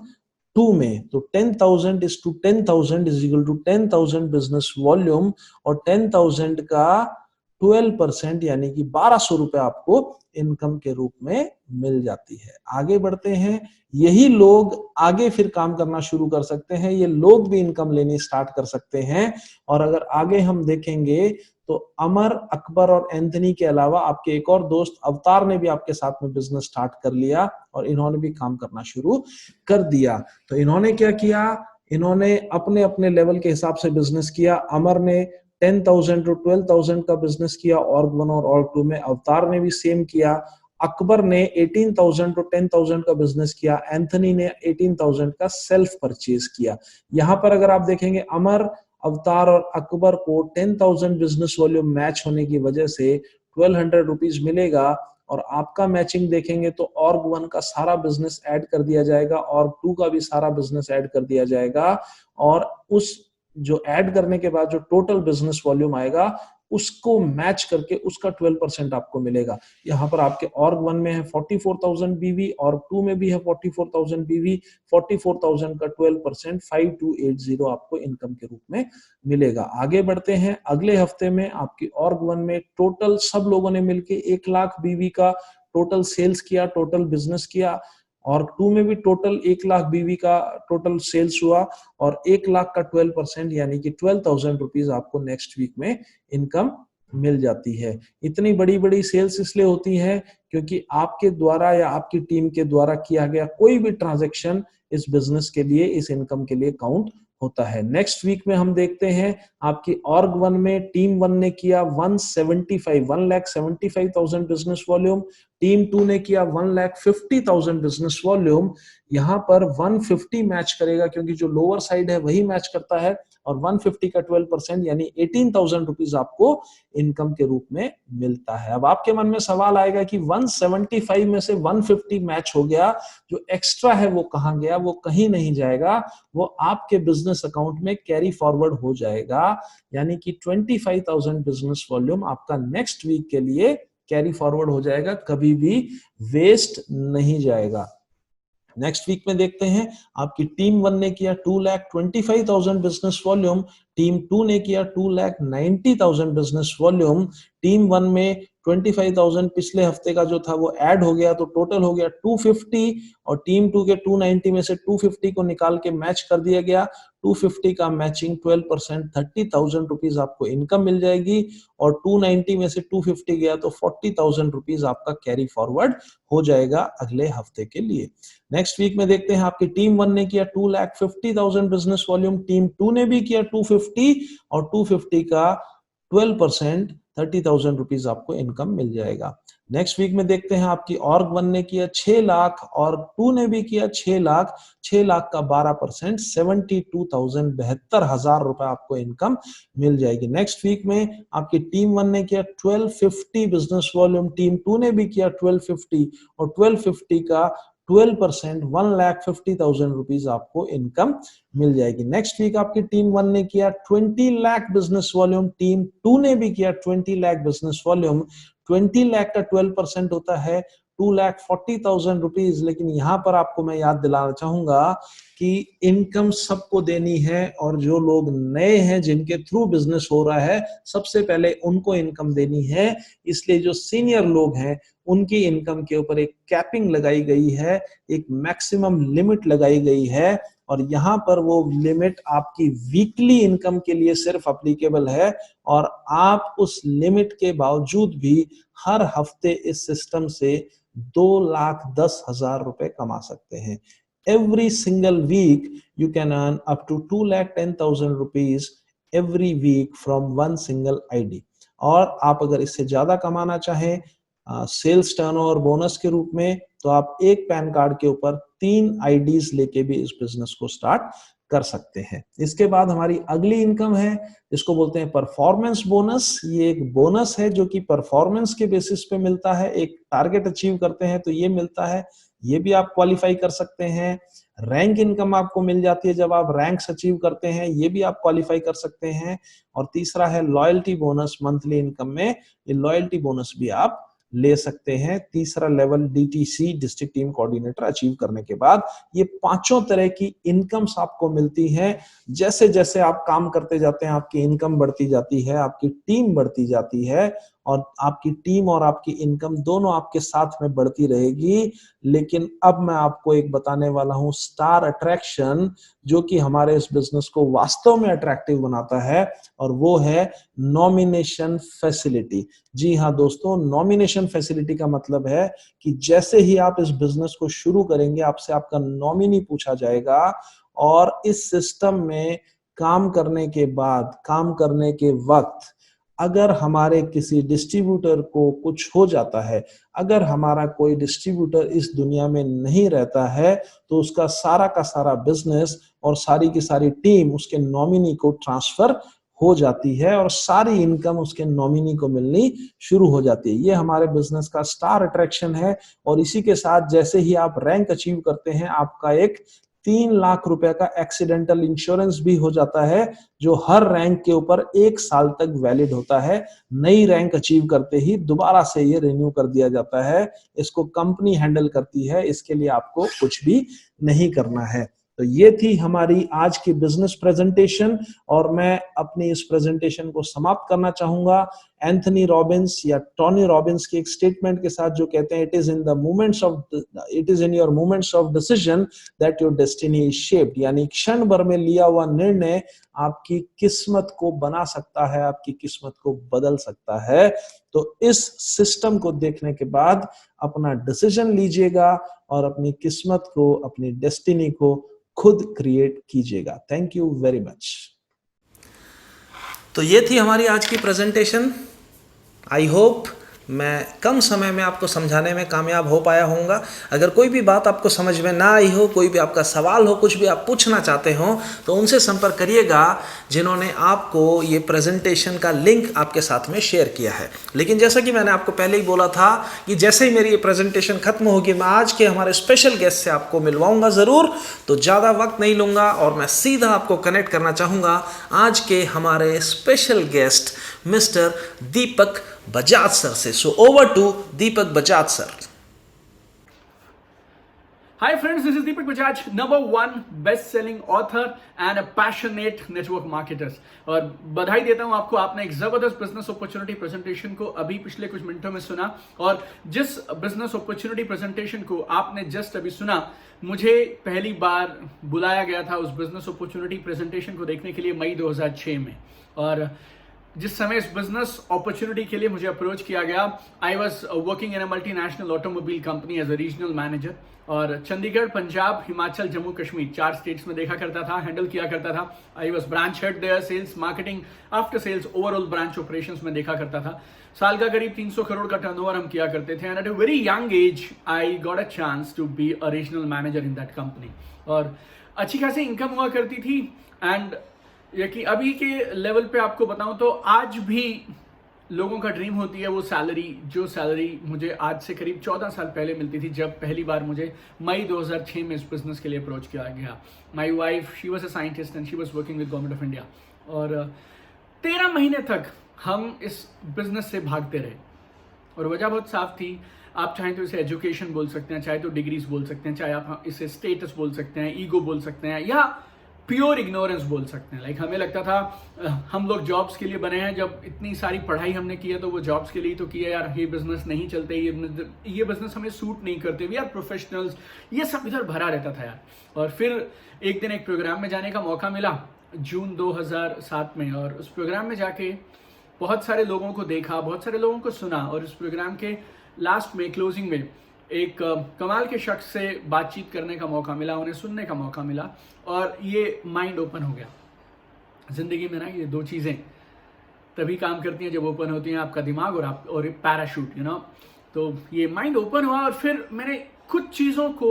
2 में। तो 10,000 = 10,000 = 10,000 बिजनेस वॉल्यूम, और 10,000 का 12% यानी कि 1,200 रुपए आपको इनकम के रूप में मिल जाती है। आगे बढ़ते हैं, यही लोग आगे फिर काम करना शुरू कर सकते हैं, ये लोग भी इनकम लेनी स्टार्ट कर सकते हैं। और अगर आगे हम देखेंगे तो अमर, अकबर और एंथनी के अलावा आपके एक और दोस्त अवतार ने भी आपके साथ में बिजनेस स्टार्ट कर लिया, और इन्होंने भी काम करना शुरू कर दिया। तो इन्होंने क्या किया? इन्होंने अपने अपने लेवल के हिसाब से बिजनेस किया। अमर ने 10,000 to 12,000 का बिजनेस किया ऑर्ग 1 और ऑर्ग 2 में। अवतार ने भी सेम किया। अकबर ने 18,000 to 10,000 का बिजनेस किया। एंथनी ने 18,000 का सेल्फ परचेज किया। यहां पर अगर आप देखेंगे, अमर, अवतार और अकबर को 10,000 बिजनेस वॉल्यूम मैच होने की वजह से 1,200 रुपीज मिलेगा, और आपका मैचिंग देखेंगे तो ऑर्ग 1 का सारा बिजनेस ऐड कर दिया जाएगा, ऑर्ग 2 का भी सारा बिजनेस ऐड कर दिया जाएगा, और उस जो ऐड करने के बाद जो टोटल बिजनेस वॉल्यूम आएगा उसको मैच करके उसका 12% आपको मिलेगा। यहाँ पर आपके ऑर्ग 1 में है 44,000 बीवी, ऑर्ग 2 में भी है 44,000 बीवी। 44,000 का 12% 5280 आपको इनकम के रूप में मिलेगा। आगे बढ़ते हैं, अगले हफ्ते में आपकी ऑर्ग 1 में टोटल सब लोगों ने मिलके 1 लाख बीवी का टोटल सेल्स किया, टोटल बिजनेस किया। ऑर्ग 2 में भी टोटल 1 लाख बीवी का टोटल सेल्स हुआ, और 1 लाख का 12% यानी कि 12,000 रुपीज आपको नेक्स्ट वीक में इनकम मिल जाती है। इतनी बड़ी बड़ी सेल्स इसलिए होती है क्योंकि आपके द्वारा या आपकी टीम के द्वारा किया गया कोई भी ट्रांजैक्शन इस बिजनेस के लिए, इस इनकम के लिए काउंट होता है। नेक्स्ट वीक में हम देखते हैं आपकी ऑर्ग वन में टीम वन ने किया 1,75,000 बिजनेस वॉल्यूम, टीम टू ने किया 1,50,000 बिजनेस वॉल्यूम। यहाँ पर 150 मैच करेगा क्योंकि जो लोअर साइड है वही मैच करता है, और 150 का 12% यानी 18,000 रुपीज आपको इनकम के रूप में मिलता है। अब आपके मन में सवाल आएगा कि 175 में से 150 मैच हो गया, जो एक्स्ट्रा है वो कहां गया? वो कहीं नहीं जाएगा, वो आपके बिजनेस अकाउंट में कैरी फॉरवर्ड हो जाएगा, यानी कि 25,000 बिजनेस वॉल्यूम आपका नेक्स्ट वीक के लिए कैरी फॉरवर्ड हो जाएगा, कभी भी वेस्ट नहीं जाएगा। नेक्स्ट वीक में देखते हैं आपकी टीम वन ने किया 2,25,000 बिजनेस वॉल्यूम, टीम टू ने किया 2,90,000 बिजनेस वॉल्यूम। टीम वन में 25,000 पिछले हफ्ते का जो था वो ऐड हो गया, तो टोटल हो गया 250, और टीम टू के 290 में से 250 को निकाल के मैच कर दिया गया। 250 का मैचिंग 12%, 30,000 रुपीज आपको इनकम मिल जाएगी, और 290 में से 250 गया तो 40,000 रुपीज आपका कैरी फॉरवर्ड हो जाएगा अगले हफ्ते के लिए। नेक्स्ट वीक में देखते हैं आपकी टीम वन ने किया 2,50,000 बिजनेस वॉल्यूम, टीम टू ने भी किया 250, और 250 का 12%, 30,000 रुपीज आपको इनकम मिल जाएगा। नेक्स्ट वीक में देखते हैं आपकी ऑर्ग वन ने किया 6 लाख, और टू ने भी किया 6 लाख। 6 लाख का 12%, 72,000, 72,000 रुपए आपको इनकम मिल जाएगी। नेक्स्ट वीक में आपकी टीम वन ने किया 1250 बिजनेस वॉल्यूम, टीम टू ने भी किया 1250, और 1250 का 12%, 1,50,000 रुपीज आपको इनकम मिल जाएगी। नेक्स्ट वीक आपकी टीम वन ने किया 20 lakh business volume, team two ने भी किया 20 लाख बिजनेस वॉल्यूम। 20 लाख का 12% होता है 2,40,000 रुपीज। लेकिन यहां पर आपको मैं याद दिलाना चाहूंगा कि इनकम सबको देनी है, और जो लोग नए हैं जिनके थ्रू बिजनेस हो रहा है, सबसे पहले उनको इनकम देनी है। इसलिए जो सीनियर लोग हैं उनकी इनकम के ऊपर एक कैपिंग लगाई गई है, एक मैक्सिमम लिमिट लगाई गई है, और यहाँ पर वो लिमिट आपकी वीकली इनकम के लिए सिर्फ अप्लीकेबल है, और आप उस लिमिट के बावजूद भी हर हफ्ते इस सिस्टम से 2,10,000 रुपए कमा सकते हैं। Every single week you can earn up to 2,10,000 rupees every week from one single ID। और आप अगर इससे ज्यादा कमाना चाहें सेल्स टर्नओवर बोनस के रूप में, तो आप एक पैन कार्ड के ऊपर 3 आईडीज लेके भी इस बिजनेस को स्टार्ट कर सकते हैं। इसके बाद हमारी अगली इनकम है जिसको बोलते हैं परफॉर्मेंस बोनस। ये एक बोनस है जो कि परफॉर्मेंस के बेसिस पे मिलता है। एक टारगेट अचीव करते हैं तो ये मिलता है, ये भी आप क्वालिफाई कर सकते हैं। रैंक इनकम आपको मिल जाती है जब आप रैंक्स अचीव करते हैं, ये भी आप क्वालिफाई कर सकते हैं। और तीसरा है लॉयल्टी बोनस मंथली इनकम में, ये लॉयल्टी बोनस भी आप ले सकते हैं। तीसरा level DTC district team coordinator achieve करने के बाद ये पांचों तरह की इनकम्स आपको मिलती हैं। जैसे जैसे आप काम करते जाते हैं आपकी इनकम बढ़ती जाती है, आपकी टीम बढ़ती जाती है, और आपकी टीम और आपकी इनकम दोनों आपके साथ में बढ़ती रहेगी। लेकिन अब मैं आपको एक बताने वाला हूं स्टार अट्रैक्शन, जो कि हमारे इस बिजनेस को वास्तव में अट्रैक्टिव बनाता है, और वो है नॉमिनेशन फैसिलिटी। जी हाँ दोस्तों, नॉमिनेशन फैसिलिटी का मतलब है कि जैसे ही आप इस बिजनेस को शुरू करेंगे आपसे आपका नॉमिनी पूछा जाएगा, और इस सिस्टम में काम करने के बाद, काम करने के वक्त अगर हमारे किसी डिस्ट्रीब्यूटर को कुछ हो जाता है, अगर हमारा कोई डिस्ट्रीब्यूटर इस दुनिया में नहीं रहता है, तो उसका सारा का सारा बिजनेस और सारी की सारी टीम उसके नॉमिनी को ट्रांसफर हो जाती है, और सारी इनकम उसके नॉमिनी को मिलनी शुरू हो जाती है। ये हमारे बिजनेस का स्टार अट्रैक्शन है। और इसी के साथ जैसे ही आप रैंक अचीव करते हैं, आपका एक 3 लाख रुपए का एक्सीडेंटल इंश्योरेंस भी हो जाता है, जो हर रैंक के ऊपर 1 साल तक वैलिड होता है। नई रैंक अचीव करते ही दोबारा से ये रिन्यू कर दिया जाता है। इसको कंपनी हैंडल करती है, इसके लिए आपको कुछ भी नहीं करना है। तो ये थी हमारी आज की बिजनेस प्रेजेंटेशन, और मैं अपनी इस प्रेजेंटेशन को समाप्त करना चाहूंगा एंथनी रॉबिन्स या टोनी रॉबिन्स की एक स्टेटमेंट के साथ जो कहते हैं, it is in your moments of decision that your destiny is shaped, यानी क्षण भर में लिया हुआ निर्णय आपकी किस्मत को बना सकता है, आपकी किस्मत को बदल सकता है। तो इस सिस्टम को देखने के बाद अपना डिसीजन लीजिएगा और अपनी किस्मत को, अपनी डेस्टिनी को खुद क्रिएट कीजिएगा। Thank you very much. तो ये थी हमारी आज की प्रेजेंटेशन। आई होप मैं कम समय में आपको समझाने में कामयाब हो पाया होऊंगा। अगर कोई भी बात आपको समझ में ना आई हो, कोई भी आपका सवाल हो, कुछ भी आप पूछना चाहते हो, तो उनसे संपर्क करिएगा जिन्होंने आपको ये प्रेजेंटेशन का लिंक आपके साथ में शेयर किया है। लेकिन जैसा कि मैंने आपको पहले ही बोला था कि जैसे ही मेरी ये प्रेजेंटेशन खत्म होगी, मैं आज के हमारे स्पेशल गेस्ट से आपको मिलवाऊंगा ज़रूर। तो ज़्यादा वक्त नहीं लूँगा और मैं सीधा आपको कनेक्ट करना चाहूँगा आज के हमारे special guest mister Deepak Bajaj sir से। So over to Deepak Bajaj sir. Hi friends, this is Deepak Bajaj, #1 best-selling author and a passionate network marketer। और बधाई देता हूं आपको, आपने एक जबरदस्त बिजनेस अपॉर्चुनिटी प्रेजेंटेशन को अभी पिछले कुछ मिनटों में सुना। और जिस बिजनेस अपॉर्चुनिटी प्रेजेंटेशन को आपने जस्ट अभी सुना, मुझे पहली बार बुलाया गया था उस बिजनेस अपॉर्चुनिटी प्रेजेंटेशन को देखने के लिए मई 2006 में। और जिस समय इस बिजनेस अपॉर्चुनिटी के लिए मुझे अप्रोच किया गया, I was working in a multinational automobile company as a regional manager. और चंडीगढ़, पंजाब, हिमाचल, जम्मू कश्मीर 4 स्टेट्स में देखा करता था, हैंडल किया करता था। I was branch head there, sales, marketing, after sales, overall branch operations में देखा करता था। साल का करीब 300 करोड़ का टर्नओवर हम किया करते थे। And at a very young age I got a chance to be a regional manager in that company. और अच्छी खासी इनकम हुआ करती थी। एंड ये कि अभी के लेवल पे आपको बताऊं तो आज भी लोगों का ड्रीम होती है वो सैलरी, जो सैलरी मुझे आज से करीब 14 साल पहले मिलती थी, जब पहली बार मुझे मई 2006 में इस बिजनेस के लिए अप्रोच किया गया। My wife, she was a scientist and she was working with government of India. और 13 महीने तक हम इस बिजनेस से भागते रहे। और वजह बहुत साफ थी। आप चाहें तो इसे एजुकेशन बोल सकते हैं, चाहे तो डिग्रीज बोल सकते हैं, चाहे आप इसे स्टेटस बोल सकते हैं, ईगो बोल सकते हैं, या प्योर इग्नोरेंस बोल सकते हैं। लाइक हमें लगता था हम लोग जॉब्स के लिए बने हैं। जब इतनी सारी पढ़ाई हमने की है तो वो जॉब्स के लिए तो किया यार, ये बिजनेस नहीं चलते, ये बिजनेस हमें सूट नहीं करते, वी आर प्रोफेशनल्स, ये सब इधर भरा रहता था यार। और फिर एक दिन एक प्रोग्राम में जाने का मौका मिला जून 2007 में। और उस प्रोग्राम में जाके बहुत सारे लोगों को देखा, बहुत सारे लोगों को सुना। और इस प्रोग्राम के लास्ट में, क्लोजिंग में, एक कमाल के शख्स से बातचीत करने का मौका मिला, उन्हें सुनने का मौका मिला। और ये माइंड ओपन हो गया। जिंदगी में ना ये 2 चीज़ें तभी काम करती हैं जब ओपन होती हैं, आपका दिमाग और पैराशूट, तो ये माइंड ओपन हुआ। और फिर मैंने कुछ चीज़ों को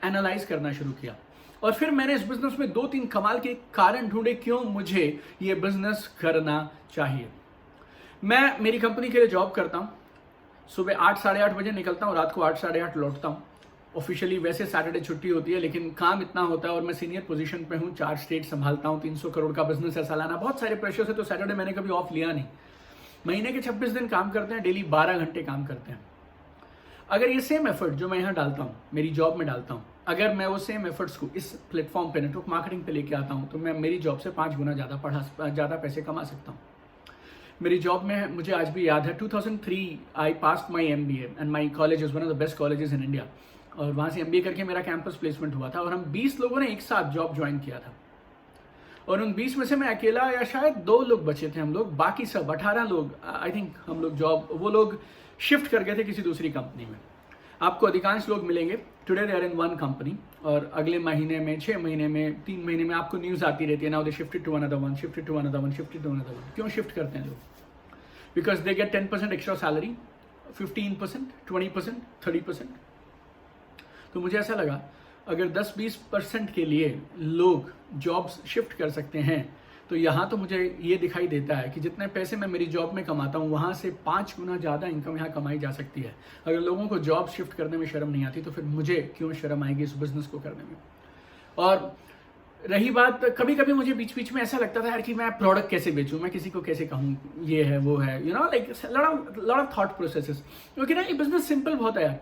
एनालाइज करना शुरू किया। और फिर मैंने इस बिजनेस में 2-3 कमाल के कारण ढूंढे क्यों मुझे ये बिजनेस करना चाहिए। मैं मेरी कंपनी के लिए जॉब करता हूँ। सुबह 8 साढ़े 8 बजे निकलता हूँ, रात को 8 साढ़े 8 लौटता हूँ। ऑफिशियली वैसे सैटरडे छुट्टी होती है, लेकिन काम इतना होता है और मैं सीनियर पोजीशन पे हूँ, 4 स्टेट संभालता हूँ, 300 करोड़ का बिजनेस है सालाना, बहुत सारे प्रेशर से, तो सैटरडे मैंने कभी ऑफ लिया नहीं। महीने के 26 दिन काम करते हैं, डेली 12 घंटे काम करते हैं। अगर ये सेम एफर्ट जो मैं यहाँ डालता हूँ, मेरी जॉब में डालता हूँ, अगर मैं वो सेम एफर्ट्स को इस प्लेटफॉर्म पे, नेटवर्क मार्केटिंग पे लेके आता हूँ, तो मैं मेरी जॉब से 5 गुना ज़्यादा पैसे कमा सकता हूँ। मेरी जॉब में मुझे आज भी याद है 2003 I passed my MBA and my college is one of the best colleges in India. और वहाँ से MBA करके मेरा कैंपस प्लेसमेंट हुआ था और हम 20 लोगों ने एक साथ जॉब ज्वाइन किया था। और उन 20 में से मैं अकेला या शायद 2 लोग बचे थे हम लोग, बाकी सब 18 लोग आई थिंक हम लोग वो लोग शिफ्ट कर गए थे किसी दूसरी कंपनी में। आपको अधिकांश लोग मिलेंगे today they are in one company, और अगले महीने में, 6 महीने में, 3 महीने में आपको न्यूज़ आती रहती है, now they shifted to another one, shifted to another one, shifted to another one. क्यों शिफ्ट करते हैं लोग? Because they get 10% extra salary, 15%, 20%, 30%। तो मुझे ऐसा लगा अगर 10-20% के लिए लोग जॉब्स शिफ्ट कर सकते हैं, तो यहाँ तो मुझे ये दिखाई देता है कि जितने पैसे मैं मेरी जॉब में कमाता हूँ, वहाँ से 5 गुना ज़्यादा इनकम यहाँ कमाई जा सकती है। अगर लोगों को जॉब शिफ्ट करने में शर्म नहीं आती, तो फिर मुझे क्यों शर्म आएगी इस बिज़नेस को करने में। और रही बात, कभी कभी मुझे बीच बीच में ऐसा लगता था यार कि मैं प्रोडक्ट कैसे बेचूं, मैं किसी को कैसे कहूँ ये है वो है, like lot of thought processes. क्योंकि ना ये बिजनेस सिंपल बहुत है यार,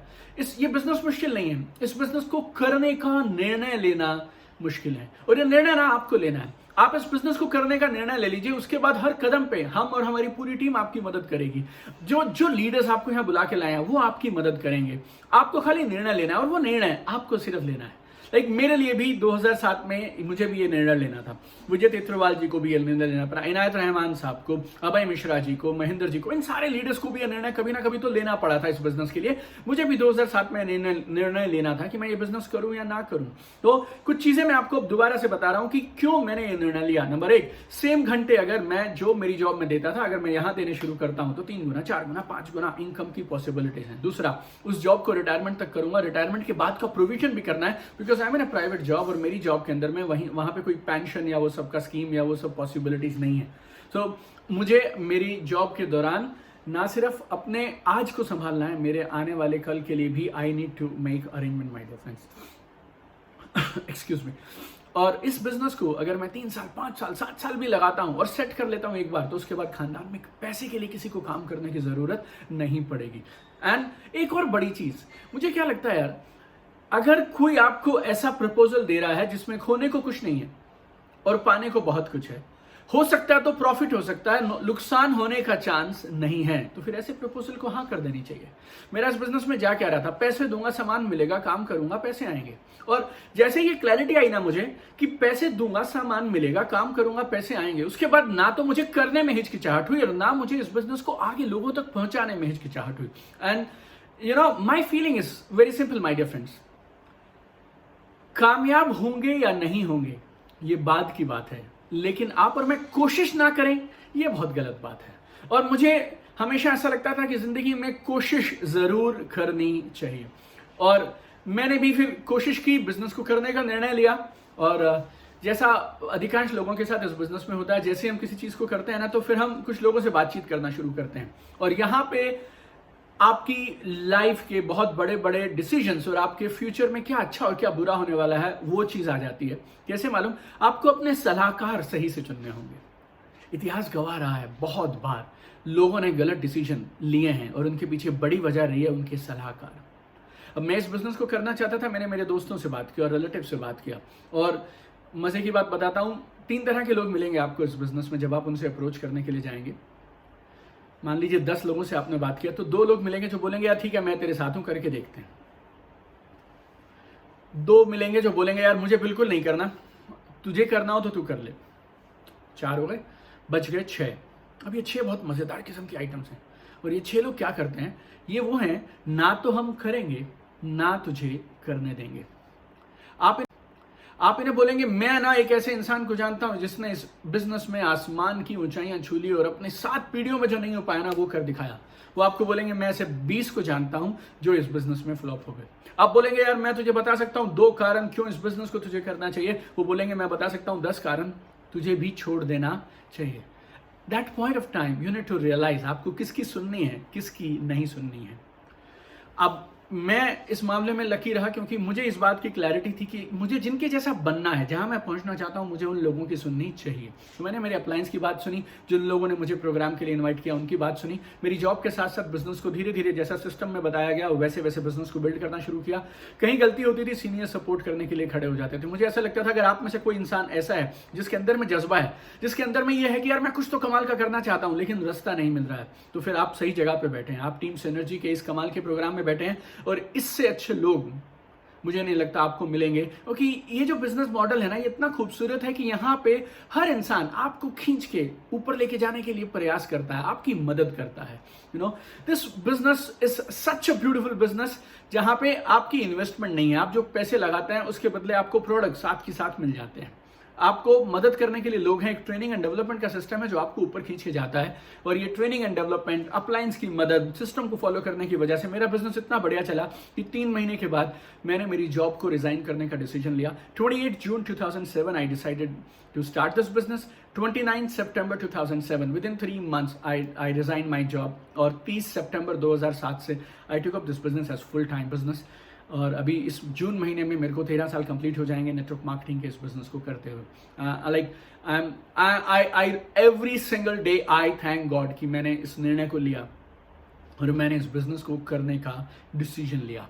ये बिजनेस मुश्किल नहीं है। इस बिजनेस को करने का निर्णय लेना मुश्किल है, और ये निर्णय ना आपको लेना है, आप इस बिजनेस को करने का निर्णय ले लीजिए, उसके बाद हर कदम पे हम और हमारी पूरी टीम आपकी मदद करेगी। जो जो लीडर्स आपको यहाँ बुला के लाए हैं वो आपकी मदद करेंगे। आपको खाली निर्णय लेना है और वो निर्णय आपको सिर्फ लेना है। लाइक मेरे लिए भी 2007 में मुझे भी ये निर्णय लेना था। विजय तित्रवाल जी को भी ये निर्णय लेना पड़ा, इनायत रहमान साहब को, अभय मिश्रा जी को, महेंद्र जी को, इन सारे लीडर्स को भी ये निर्णय कभी ना कभी तो लेना पड़ा था इस बिजनेस के लिए। मुझे भी 2007 में निर्णय लेना था कि मैं ये बिजनेस करूं या ना करूं। तो कुछ चीजें मैं आपको दोबारा से बता रहा हूं कि क्यों मैंने ये निर्णय लिया। नंबर 1, सेम घंटे अगर मैं जो मेरी जॉब में देता था, अगर मैं यहां देने शुरू करता हूं तो 3 गुना, 4 गुना, 5 गुना इनकम की पॉसिबिलिटीज है। दूसरा, उस जॉब को रिटायरमेंट तक करूंगा, रिटायरमेंट के बाद का प्रोविजन भी करना है, because I am in a private job और मेरी जॉब के अंदर में वहां पे कोई पेंशन या वो सब का स्कीम या वो सब पॉसिबिलिटीज नहीं है। तो मुझे मेरी जॉब के दौरान ना सिर्फ अपने आज को संभालना है, मेरे आने वाले कल के लिए भी I need to make arrangement my dear friends, excuse me. और इस बिजनेस को अगर मैं 3 साल, 5 साल, 7 साल भी लगाता हूं और सेट कर लेता हूं एक बार, तो उसके बाद खानदान में पैसे के लिए किसी को काम करने की जरूरत नहीं पड़ेगी। एंड एक और बड़ी चीज, मुझे क्या लगता है यार, अगर कोई आपको ऐसा प्रपोजल दे रहा है जिसमें खोने को कुछ नहीं है और पाने को बहुत कुछ है, हो सकता है तो प्रॉफिट हो सकता है, नुकसान होने का चांस नहीं है, तो फिर ऐसे प्रपोजल को हाँ कर देनी चाहिए। मेरा इस बिजनेस में जा क्या रहा था, पैसे दूंगा, सामान मिलेगा, काम करूंगा, पैसे आएंगे। और जैसे ये क्लैरिटी आई ना मुझे कि पैसे दूंगा, सामान मिलेगा, काम करूंगा, पैसे आएंगे, उसके बाद ना तो मुझे करने में हिचकिचाहट हुई और ना मुझे इस बिजनेस को आगे लोगों तक पहुंचाने में हिचकिचाहट हुई। And you know my feeling is very simple my dear friends, कामयाब होंगे या नहीं होंगे ये बाद की बात है, लेकिन आप और मैं कोशिश ना करें ये बहुत गलत बात है। और मुझे हमेशा ऐसा लगता था कि जिंदगी में कोशिश जरूर करनी चाहिए, और मैंने भी फिर कोशिश की, बिजनेस को करने का निर्णय लिया। और जैसा अधिकांश लोगों के साथ इस बिजनेस में होता है, जैसे हम किसी चीज को करते हैं ना, तो फिर हम कुछ लोगों से बातचीत करना शुरू करते हैं, और यहाँ पे आपकी लाइफ के बहुत बड़े बड़े डिसीजंस और आपके फ्यूचर में क्या अच्छा और क्या बुरा होने वाला है वो चीज आ जाती है। कैसे मालूम? आपको अपने सलाहकार सही से चुनने होंगे। इतिहास गवाह रहा है बहुत बार लोगों ने गलत डिसीजन लिए हैं और उनके पीछे बड़ी वजह रही है उनके सलाहकार। अब मैं इस बिजनेस को करना चाहता था, मैंने मेरे दोस्तों से बात की और रिलेटिव से बात किया, और मजे की बात बताता हूँ, 3 तरह के लोग मिलेंगे आपको इस बिजनेस में जब आप उनसे अप्रोच करने के लिए जाएंगे। मान लीजिए 10 लोगों से आपने बात किया, तो 2 लोग मिलेंगे जो बोलेंगे यार ठीक है मैं तेरे साथ हूं, करके देखते हैं। 2 मिलेंगे जो बोलेंगे यार मुझे बिल्कुल नहीं करना, तुझे करना हो तो तू कर ले। 4 हो गए, बच गए 6। अब ये 6 बहुत मजेदार किस्म की आइटम्स हैं, और ये 6 लोग क्या करते हैं, ये वो हैं ना तो हम करेंगे ना तुझे करने देंगे। आप इन्हें बोलेंगे मैं ना एक ऐसे इंसान को जानता हूं जिसने इस बिजनेस में आसमान की ऊंचाइयां छू ली और अपने 7 पीढ़ियों में जो नहीं हो पाया ना वो कर दिखाया। वो आपको बोलेंगे मैं ऐसे 20 को जानता हूं जो इस बिजनेस में फ्लॉप हो गए। आप बोलेंगे यार मैं तुझे बता सकता हूं 2 कारण क्यों इस बिजनेस को तुझे करना चाहिए। वो बोलेंगे मैं बता सकता हूं 10 कारण तुझे भी छोड़ देना चाहिए। That point of time you need to realise आपको किसकी सुननी है, किसकी नहीं सुननी है। अब मैं इस मामले में लकी रहा क्योंकि मुझे इस बात की क्लैरिटी थी कि मुझे जिनके जैसा बनना है, जहां मैं पहुंचना चाहता हूं, मुझे उन लोगों की सुननी चाहिए। तो मैंने मेरे अपलायंस की बात सुनी, जिन लोगों ने मुझे प्रोग्राम के लिए इनवाइट किया उनकी बात सुनी। मेरी जॉब के साथ साथ बिजनेस को धीरे धीरे जैसा सिस्टम में बताया गया वैसे वैसे बिजनेस को बिल्ड करना शुरू किया। कहीं गलती होती थी, सीनियर सपोर्ट करने के लिए खड़े हो जाते थे। मुझे ऐसा लगता था अगर आप में से कोई इंसान ऐसा है जिसके अंदर में जज्बा है, जिसके अंदर में यह है कि यार मैं कुछ तो कमाल का करना चाहता हूं लेकिन रास्ता नहीं मिल रहा है, तो फिर आप सही जगह पे बैठे हैं। आप टीम सिनर्जी के इस कमाल के प्रोग्राम में बैठे हैं, और इससे अच्छे लोग मुझे नहीं लगता आपको मिलेंगे, क्योंकि ये जो बिजनेस मॉडल है ना, ये इतना खूबसूरत है कि यहाँ पे हर इंसान आपको खींच के ऊपर लेके जाने के लिए प्रयास करता है, आपकी मदद करता है। You know this business is such a beautiful business जहां पे आपकी इन्वेस्टमेंट नहीं है। आप जो पैसे लगाते हैं उसके बदले आपको प्रोडक्ट साथ के साथ मिल जाते हैं। आपको मदद करने के लिए लोग हैं। एक ट्रेनिंग एंड डेवलपमेंट का सिस्टम है जो आपको ऊपर खींच के जाता है, और ये ट्रेनिंग एंड डेवलपमेंट, अपलायंस की मदद, सिस्टम को फॉलो करने की वजह से मेरा बिजनेस इतना बढ़िया चला कि 3 महीने के बाद मैंने मेरी जॉब को रिजाइन करने का डिसीजन लिया। 28 June 2007 I decided to start this business. 29 September 2007 with in 3 months I resign my job, और 30 सितंबर 2007 से I took up this business as full time business. और अभी इस जून महीने में मेरे को 13 साल कंप्लीट हो जाएंगे नेटवर्क मार्केटिंग के इस बिजनेस को करते हुए। Like I every single day I thank God कि मैंने इस निर्णय को लिया और मैंने इस बिजनेस को करने का डिसीजन लिया।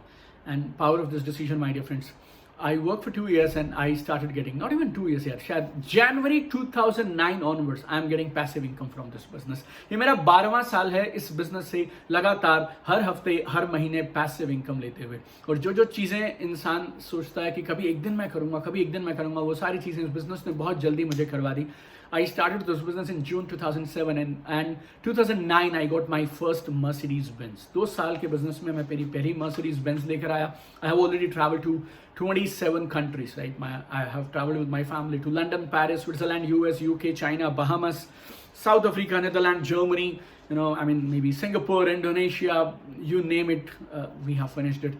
And power of this decision my dear friends, I worked for 2 years and I started getting, not even 2 years yet, शायद January 2009 onwards, I am getting passive income from this business. ये मेरा 12वां साल है इस business से लगातार हर हफ्ते हर महीने passive income लेते हुए. और जो जो चीज़ें इंसान सोचता है कि कभी एक दिन मैं करूँगा, वो सारी चीज़ें इस business ने बहुत जल्दी मुझे करवा दी. I started this business in June 2007 and 2009 I got my first Mercedes Benz. 2 साल के business में मैं मेरी पहली Mercedes Benz लेकर आया. I have already traveled to 27 countries, right? I have traveled with my family to London, Paris, Switzerland, US, UK, China, Bahamas, South Africa, Netherlands, Germany, maybe Singapore, Indonesia, you name it, we have finished it.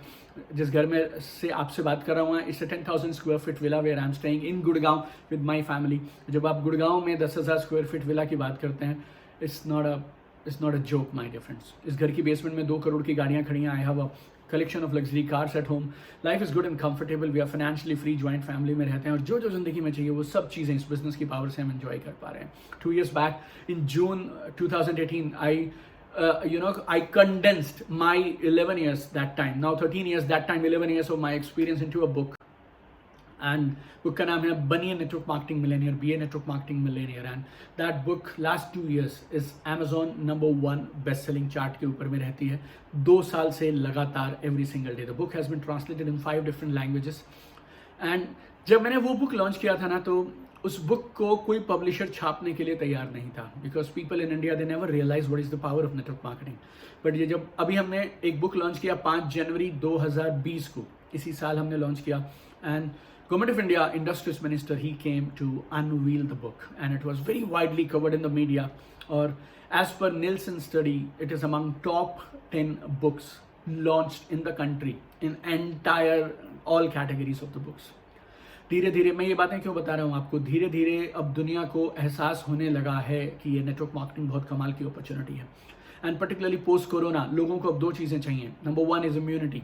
जिस घर में से आपसे बात कर रहा हूँ it's 10,000 square feet villa where I am staying in Gurgaon with my family. जब आप गुड़गांव में 10,000 स्क्वायर फीट विला की बात करते हैं, it's not a joke my dear friends. इस घर की बेसमेंट में 2 करोड़ की गाड़ियाँ खड़ी हैं. I have a collection of luxury cars at home. Life is good and comfortable. We are financially free, joint family में रहते हैं और जो जो जिंदगी में चाहिए वो सब चीज़ें इस बिजनेस की पावर से हम एंजॉय कर पा रहे हैं. 2 years back in June 2018 I condensed my 11 years that time, now 13 years that time, 11 years of my experience into a book. And book का नाम है बनिए network marketing millionaire, be a network marketing millionaire. And that book last 2 years is Amazon number 1 best selling chart के ऊपर में रहती है 2 साल से लगातार every single day. The book has been translated in 5 different languages. And जब मैंने वो बुक लॉन्च किया था ना, तो उस बुक को कोई पब्लिशर छापने के लिए तैयार नहीं था, because people in India they never realise what is the power of network marketing. But ये जब अभी हमने एक बुक लॉन्च किया 5 जनवरी 2020 को, इसी साल हमने लॉन्च किया, and Government of India Industries Minister, he came to unveil the book and it was very widely covered in the media. Or as per Nielsen study, it is among top 10 books launched in the country in entire all categories of the books. धीरे धीरे मैं ये बातें क्यों बता रहा हूँ आपको, धीरे धीरे अब दुनिया को एहसास होने लगा है कि ये नेटवर्क मार्केटिंग बहुत कमाल की अपॉर्चुनिटी है. एंड पर्टिकुलरली पोस्ट कोरोना लोगों को अब 2 चीज़ें चाहिए. Number 1 is immunity.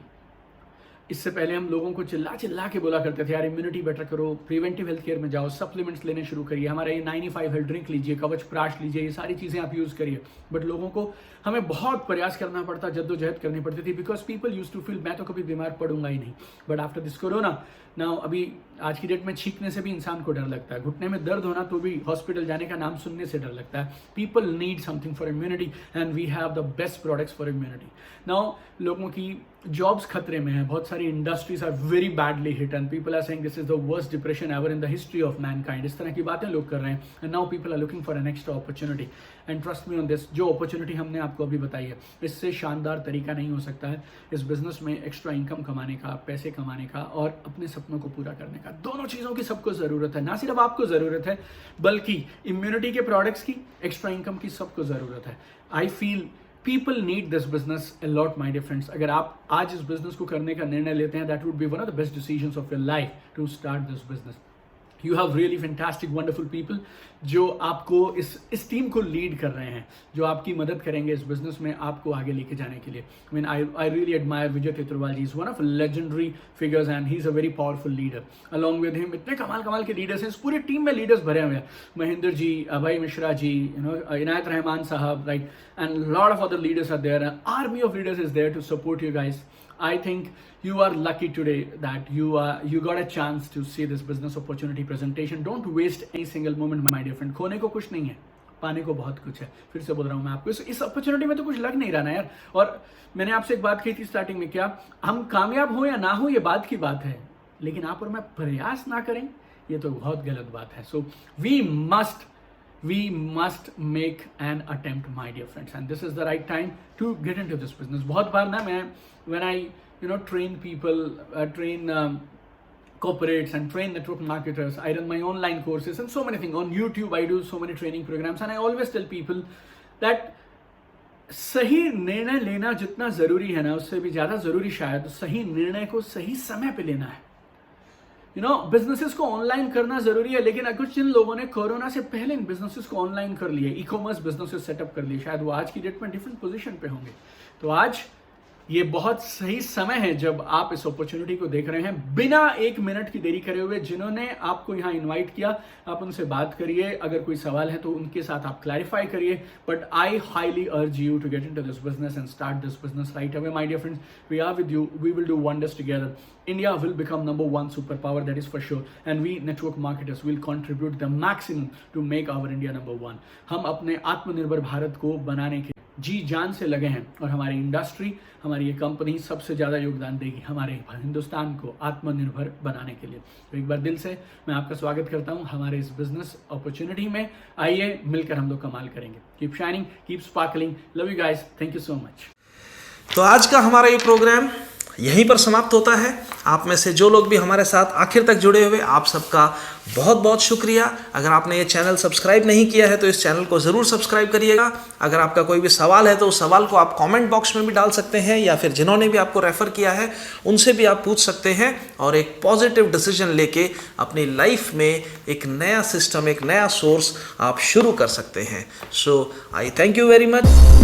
इससे पहले हम लोगों को चिल्ला के बोला करते थे यार इम्यूनिटी बेटर करो, प्रिवेंटिव हेल्थ केयर में जाओ, सप्लीमेंट्स लेने शुरू करिए, हमारा ये 95 हेल्थ ड्रिंक लीजिए, कवच प्राश लीजिए, ये सारी चीज़ें आप यूज़ करिए. बट लोगों को हमें बहुत प्रयास करना पड़ता, जद्दोजहद करनी पड़ती थी, because people use to feel मैं तो कभी बीमार पड़ूंगा ही नहीं. But after this corona now, अभी आज की डेट में छींकने से भी इंसान को डर लगता है, घुटने में दर्द होना तो भी हॉस्पिटल जाने का नाम सुनने से डर लगता है. People need something for immunity and we have the best products for immunity. Now लोगों की जॉब्स खतरे में है, बहुत सारी industries are very badly hit and people are saying this is the worst depression ever in the history of mankind. इस तरह की बातें लोग कर रहे हैं. And now people are looking for an extra opportunity. And trust me on this, जो opportunity हमने आपको अभी बताई है, इससे शानदार तरीका नहीं हो सकता है इस बिजनेस में एक्स्ट्रा इनकम कमाने का, पैसे कमाने का और अपने सपनों को पूरा करने का. दोनों चीज़ों की सबको ज़रूरत है. ना सिर्फ आपको ज़रूरत है बल्कि इम्यूनिटी के प्रोडक्ट्स की, एक्स्ट्रा इनकम की सबको ज़रूरत है. I feel people need this business a lot my dear friends. अगर आप आज इस बिजनेस को करने का निर्णय लेते हैं, that would be one of the best decisions of your life to start this business. You have really fantastic wonderful people जो आपको इस टीम को लीड कर रहे हैं, जो आपकी मदद करेंगे इस बिजनेस में आपको आगे लेके जाने के लिए. I really admire Vijay Teturwal ji. Is one of legendary figures and he is a very powerful leader. Along with him इतने कमाल के लीडर्स हैं, इस पूरी टीम में लीडर्स भरे हुए हैं. महेंद्र जी, अभय मिश्रा जी, इनायत रहमान साहब, right, and lot of other leaders are there. Army of leaders is there to support you guys. I think you are lucky today that you got a chance to see this business opportunity presentation. Don't waste any single moment, my dear friend. खोने को कुछ नहीं है, पाने को बहुत कुछ है. फिर से बोल रहा हूँ मैं आपको, इस अपॉर्चुनिटी में तो कुछ लग नहीं रहा ना यार. और मैंने आपसे एक बात कही थी स्टार्टिंग में, क्या हम कामयाब हो या ना हो ये बात की बात है, लेकिन आप और मैं प्रयास ना करें ये तो बहुत गलत बात है. सो we must make an attempt, my dear friends, and this is the right time to get into this business. बहुत बार ना मैं when I train people, train corporates and train network marketers, I run my online courses and so many things on YouTube. I do so many training programs and I always tell people that सही निर्णय लेना जितना जरूरी है ना, उससे भी ज्यादा जरूरी शायद सही निर्णय को सही समय पे लेना है. बिजनेसेस को ऑनलाइन करना जरूरी है, लेकिन कुछ जिन लोगों ने कोरोना से पहले इन बिजनेसेस को ऑनलाइन कर लिए, ई कॉमर्स बिजनेसेस सेटअप कर लिए, शायद वो आज की डेट में डिफरेंट पोजीशन पे होंगे. तो आज ये बहुत सही समय है जब आप इस अपॉर्चुनिटी को देख रहे हैं। बिना 1 मिनट की देरी करे हुए जिन्होंने आपको यहाँ इनवाइट किया, आप उनसे बात करिए। अगर कोई सवाल है तो उनके साथ आप क्लैरिफाई करिए। But I highly urge you to get into this business and start this business right away. My dear friends, we are with you, we will do wonders together. India will become number 1 superpower, that is for sure, and we network marketers will contribute the maximum to make our India number 1. हम अपने आत्मनिर्भर भारत को बनाने के जी जान से लगे हैं और हमारी इंडस्ट्री, हमारी ये कंपनी सबसे ज़्यादा योगदान देगी हमारे हिंदुस्तान को आत्मनिर्भर बनाने के लिए। तो एक बार दिल से मैं आपका स्वागत करता हूँ हमारे इस बिजनेस अपॉर्चुनिटी में। आइए मिलकर हम लोग कमाल करेंगे। Keep shining, keep sparkling. Love you guys, thank you so much. तो आज का हमारा ये प्रोग्राम यहीं पर समाप्त होता है। आप में से जो लोग भी हमारे साथ आखिर तक जुड़े हुए, आप सबका बहुत बहुत शुक्रिया। अगर आपने ये चैनल सब्सक्राइब नहीं किया है तो इस चैनल को ज़रूर सब्सक्राइब करिएगा। अगर आपका कोई भी सवाल है तो उस सवाल को आप कमेंट बॉक्स में भी डाल सकते हैं, या फिर जिन्होंने भी आपको रेफ़र किया है उनसे भी आप पूछ सकते हैं, और एक पॉजिटिव डिसीजन लेके अपनी लाइफ में एक नया सिस्टम, एक नया सोर्स आप शुरू कर सकते हैं। So I thank you very much.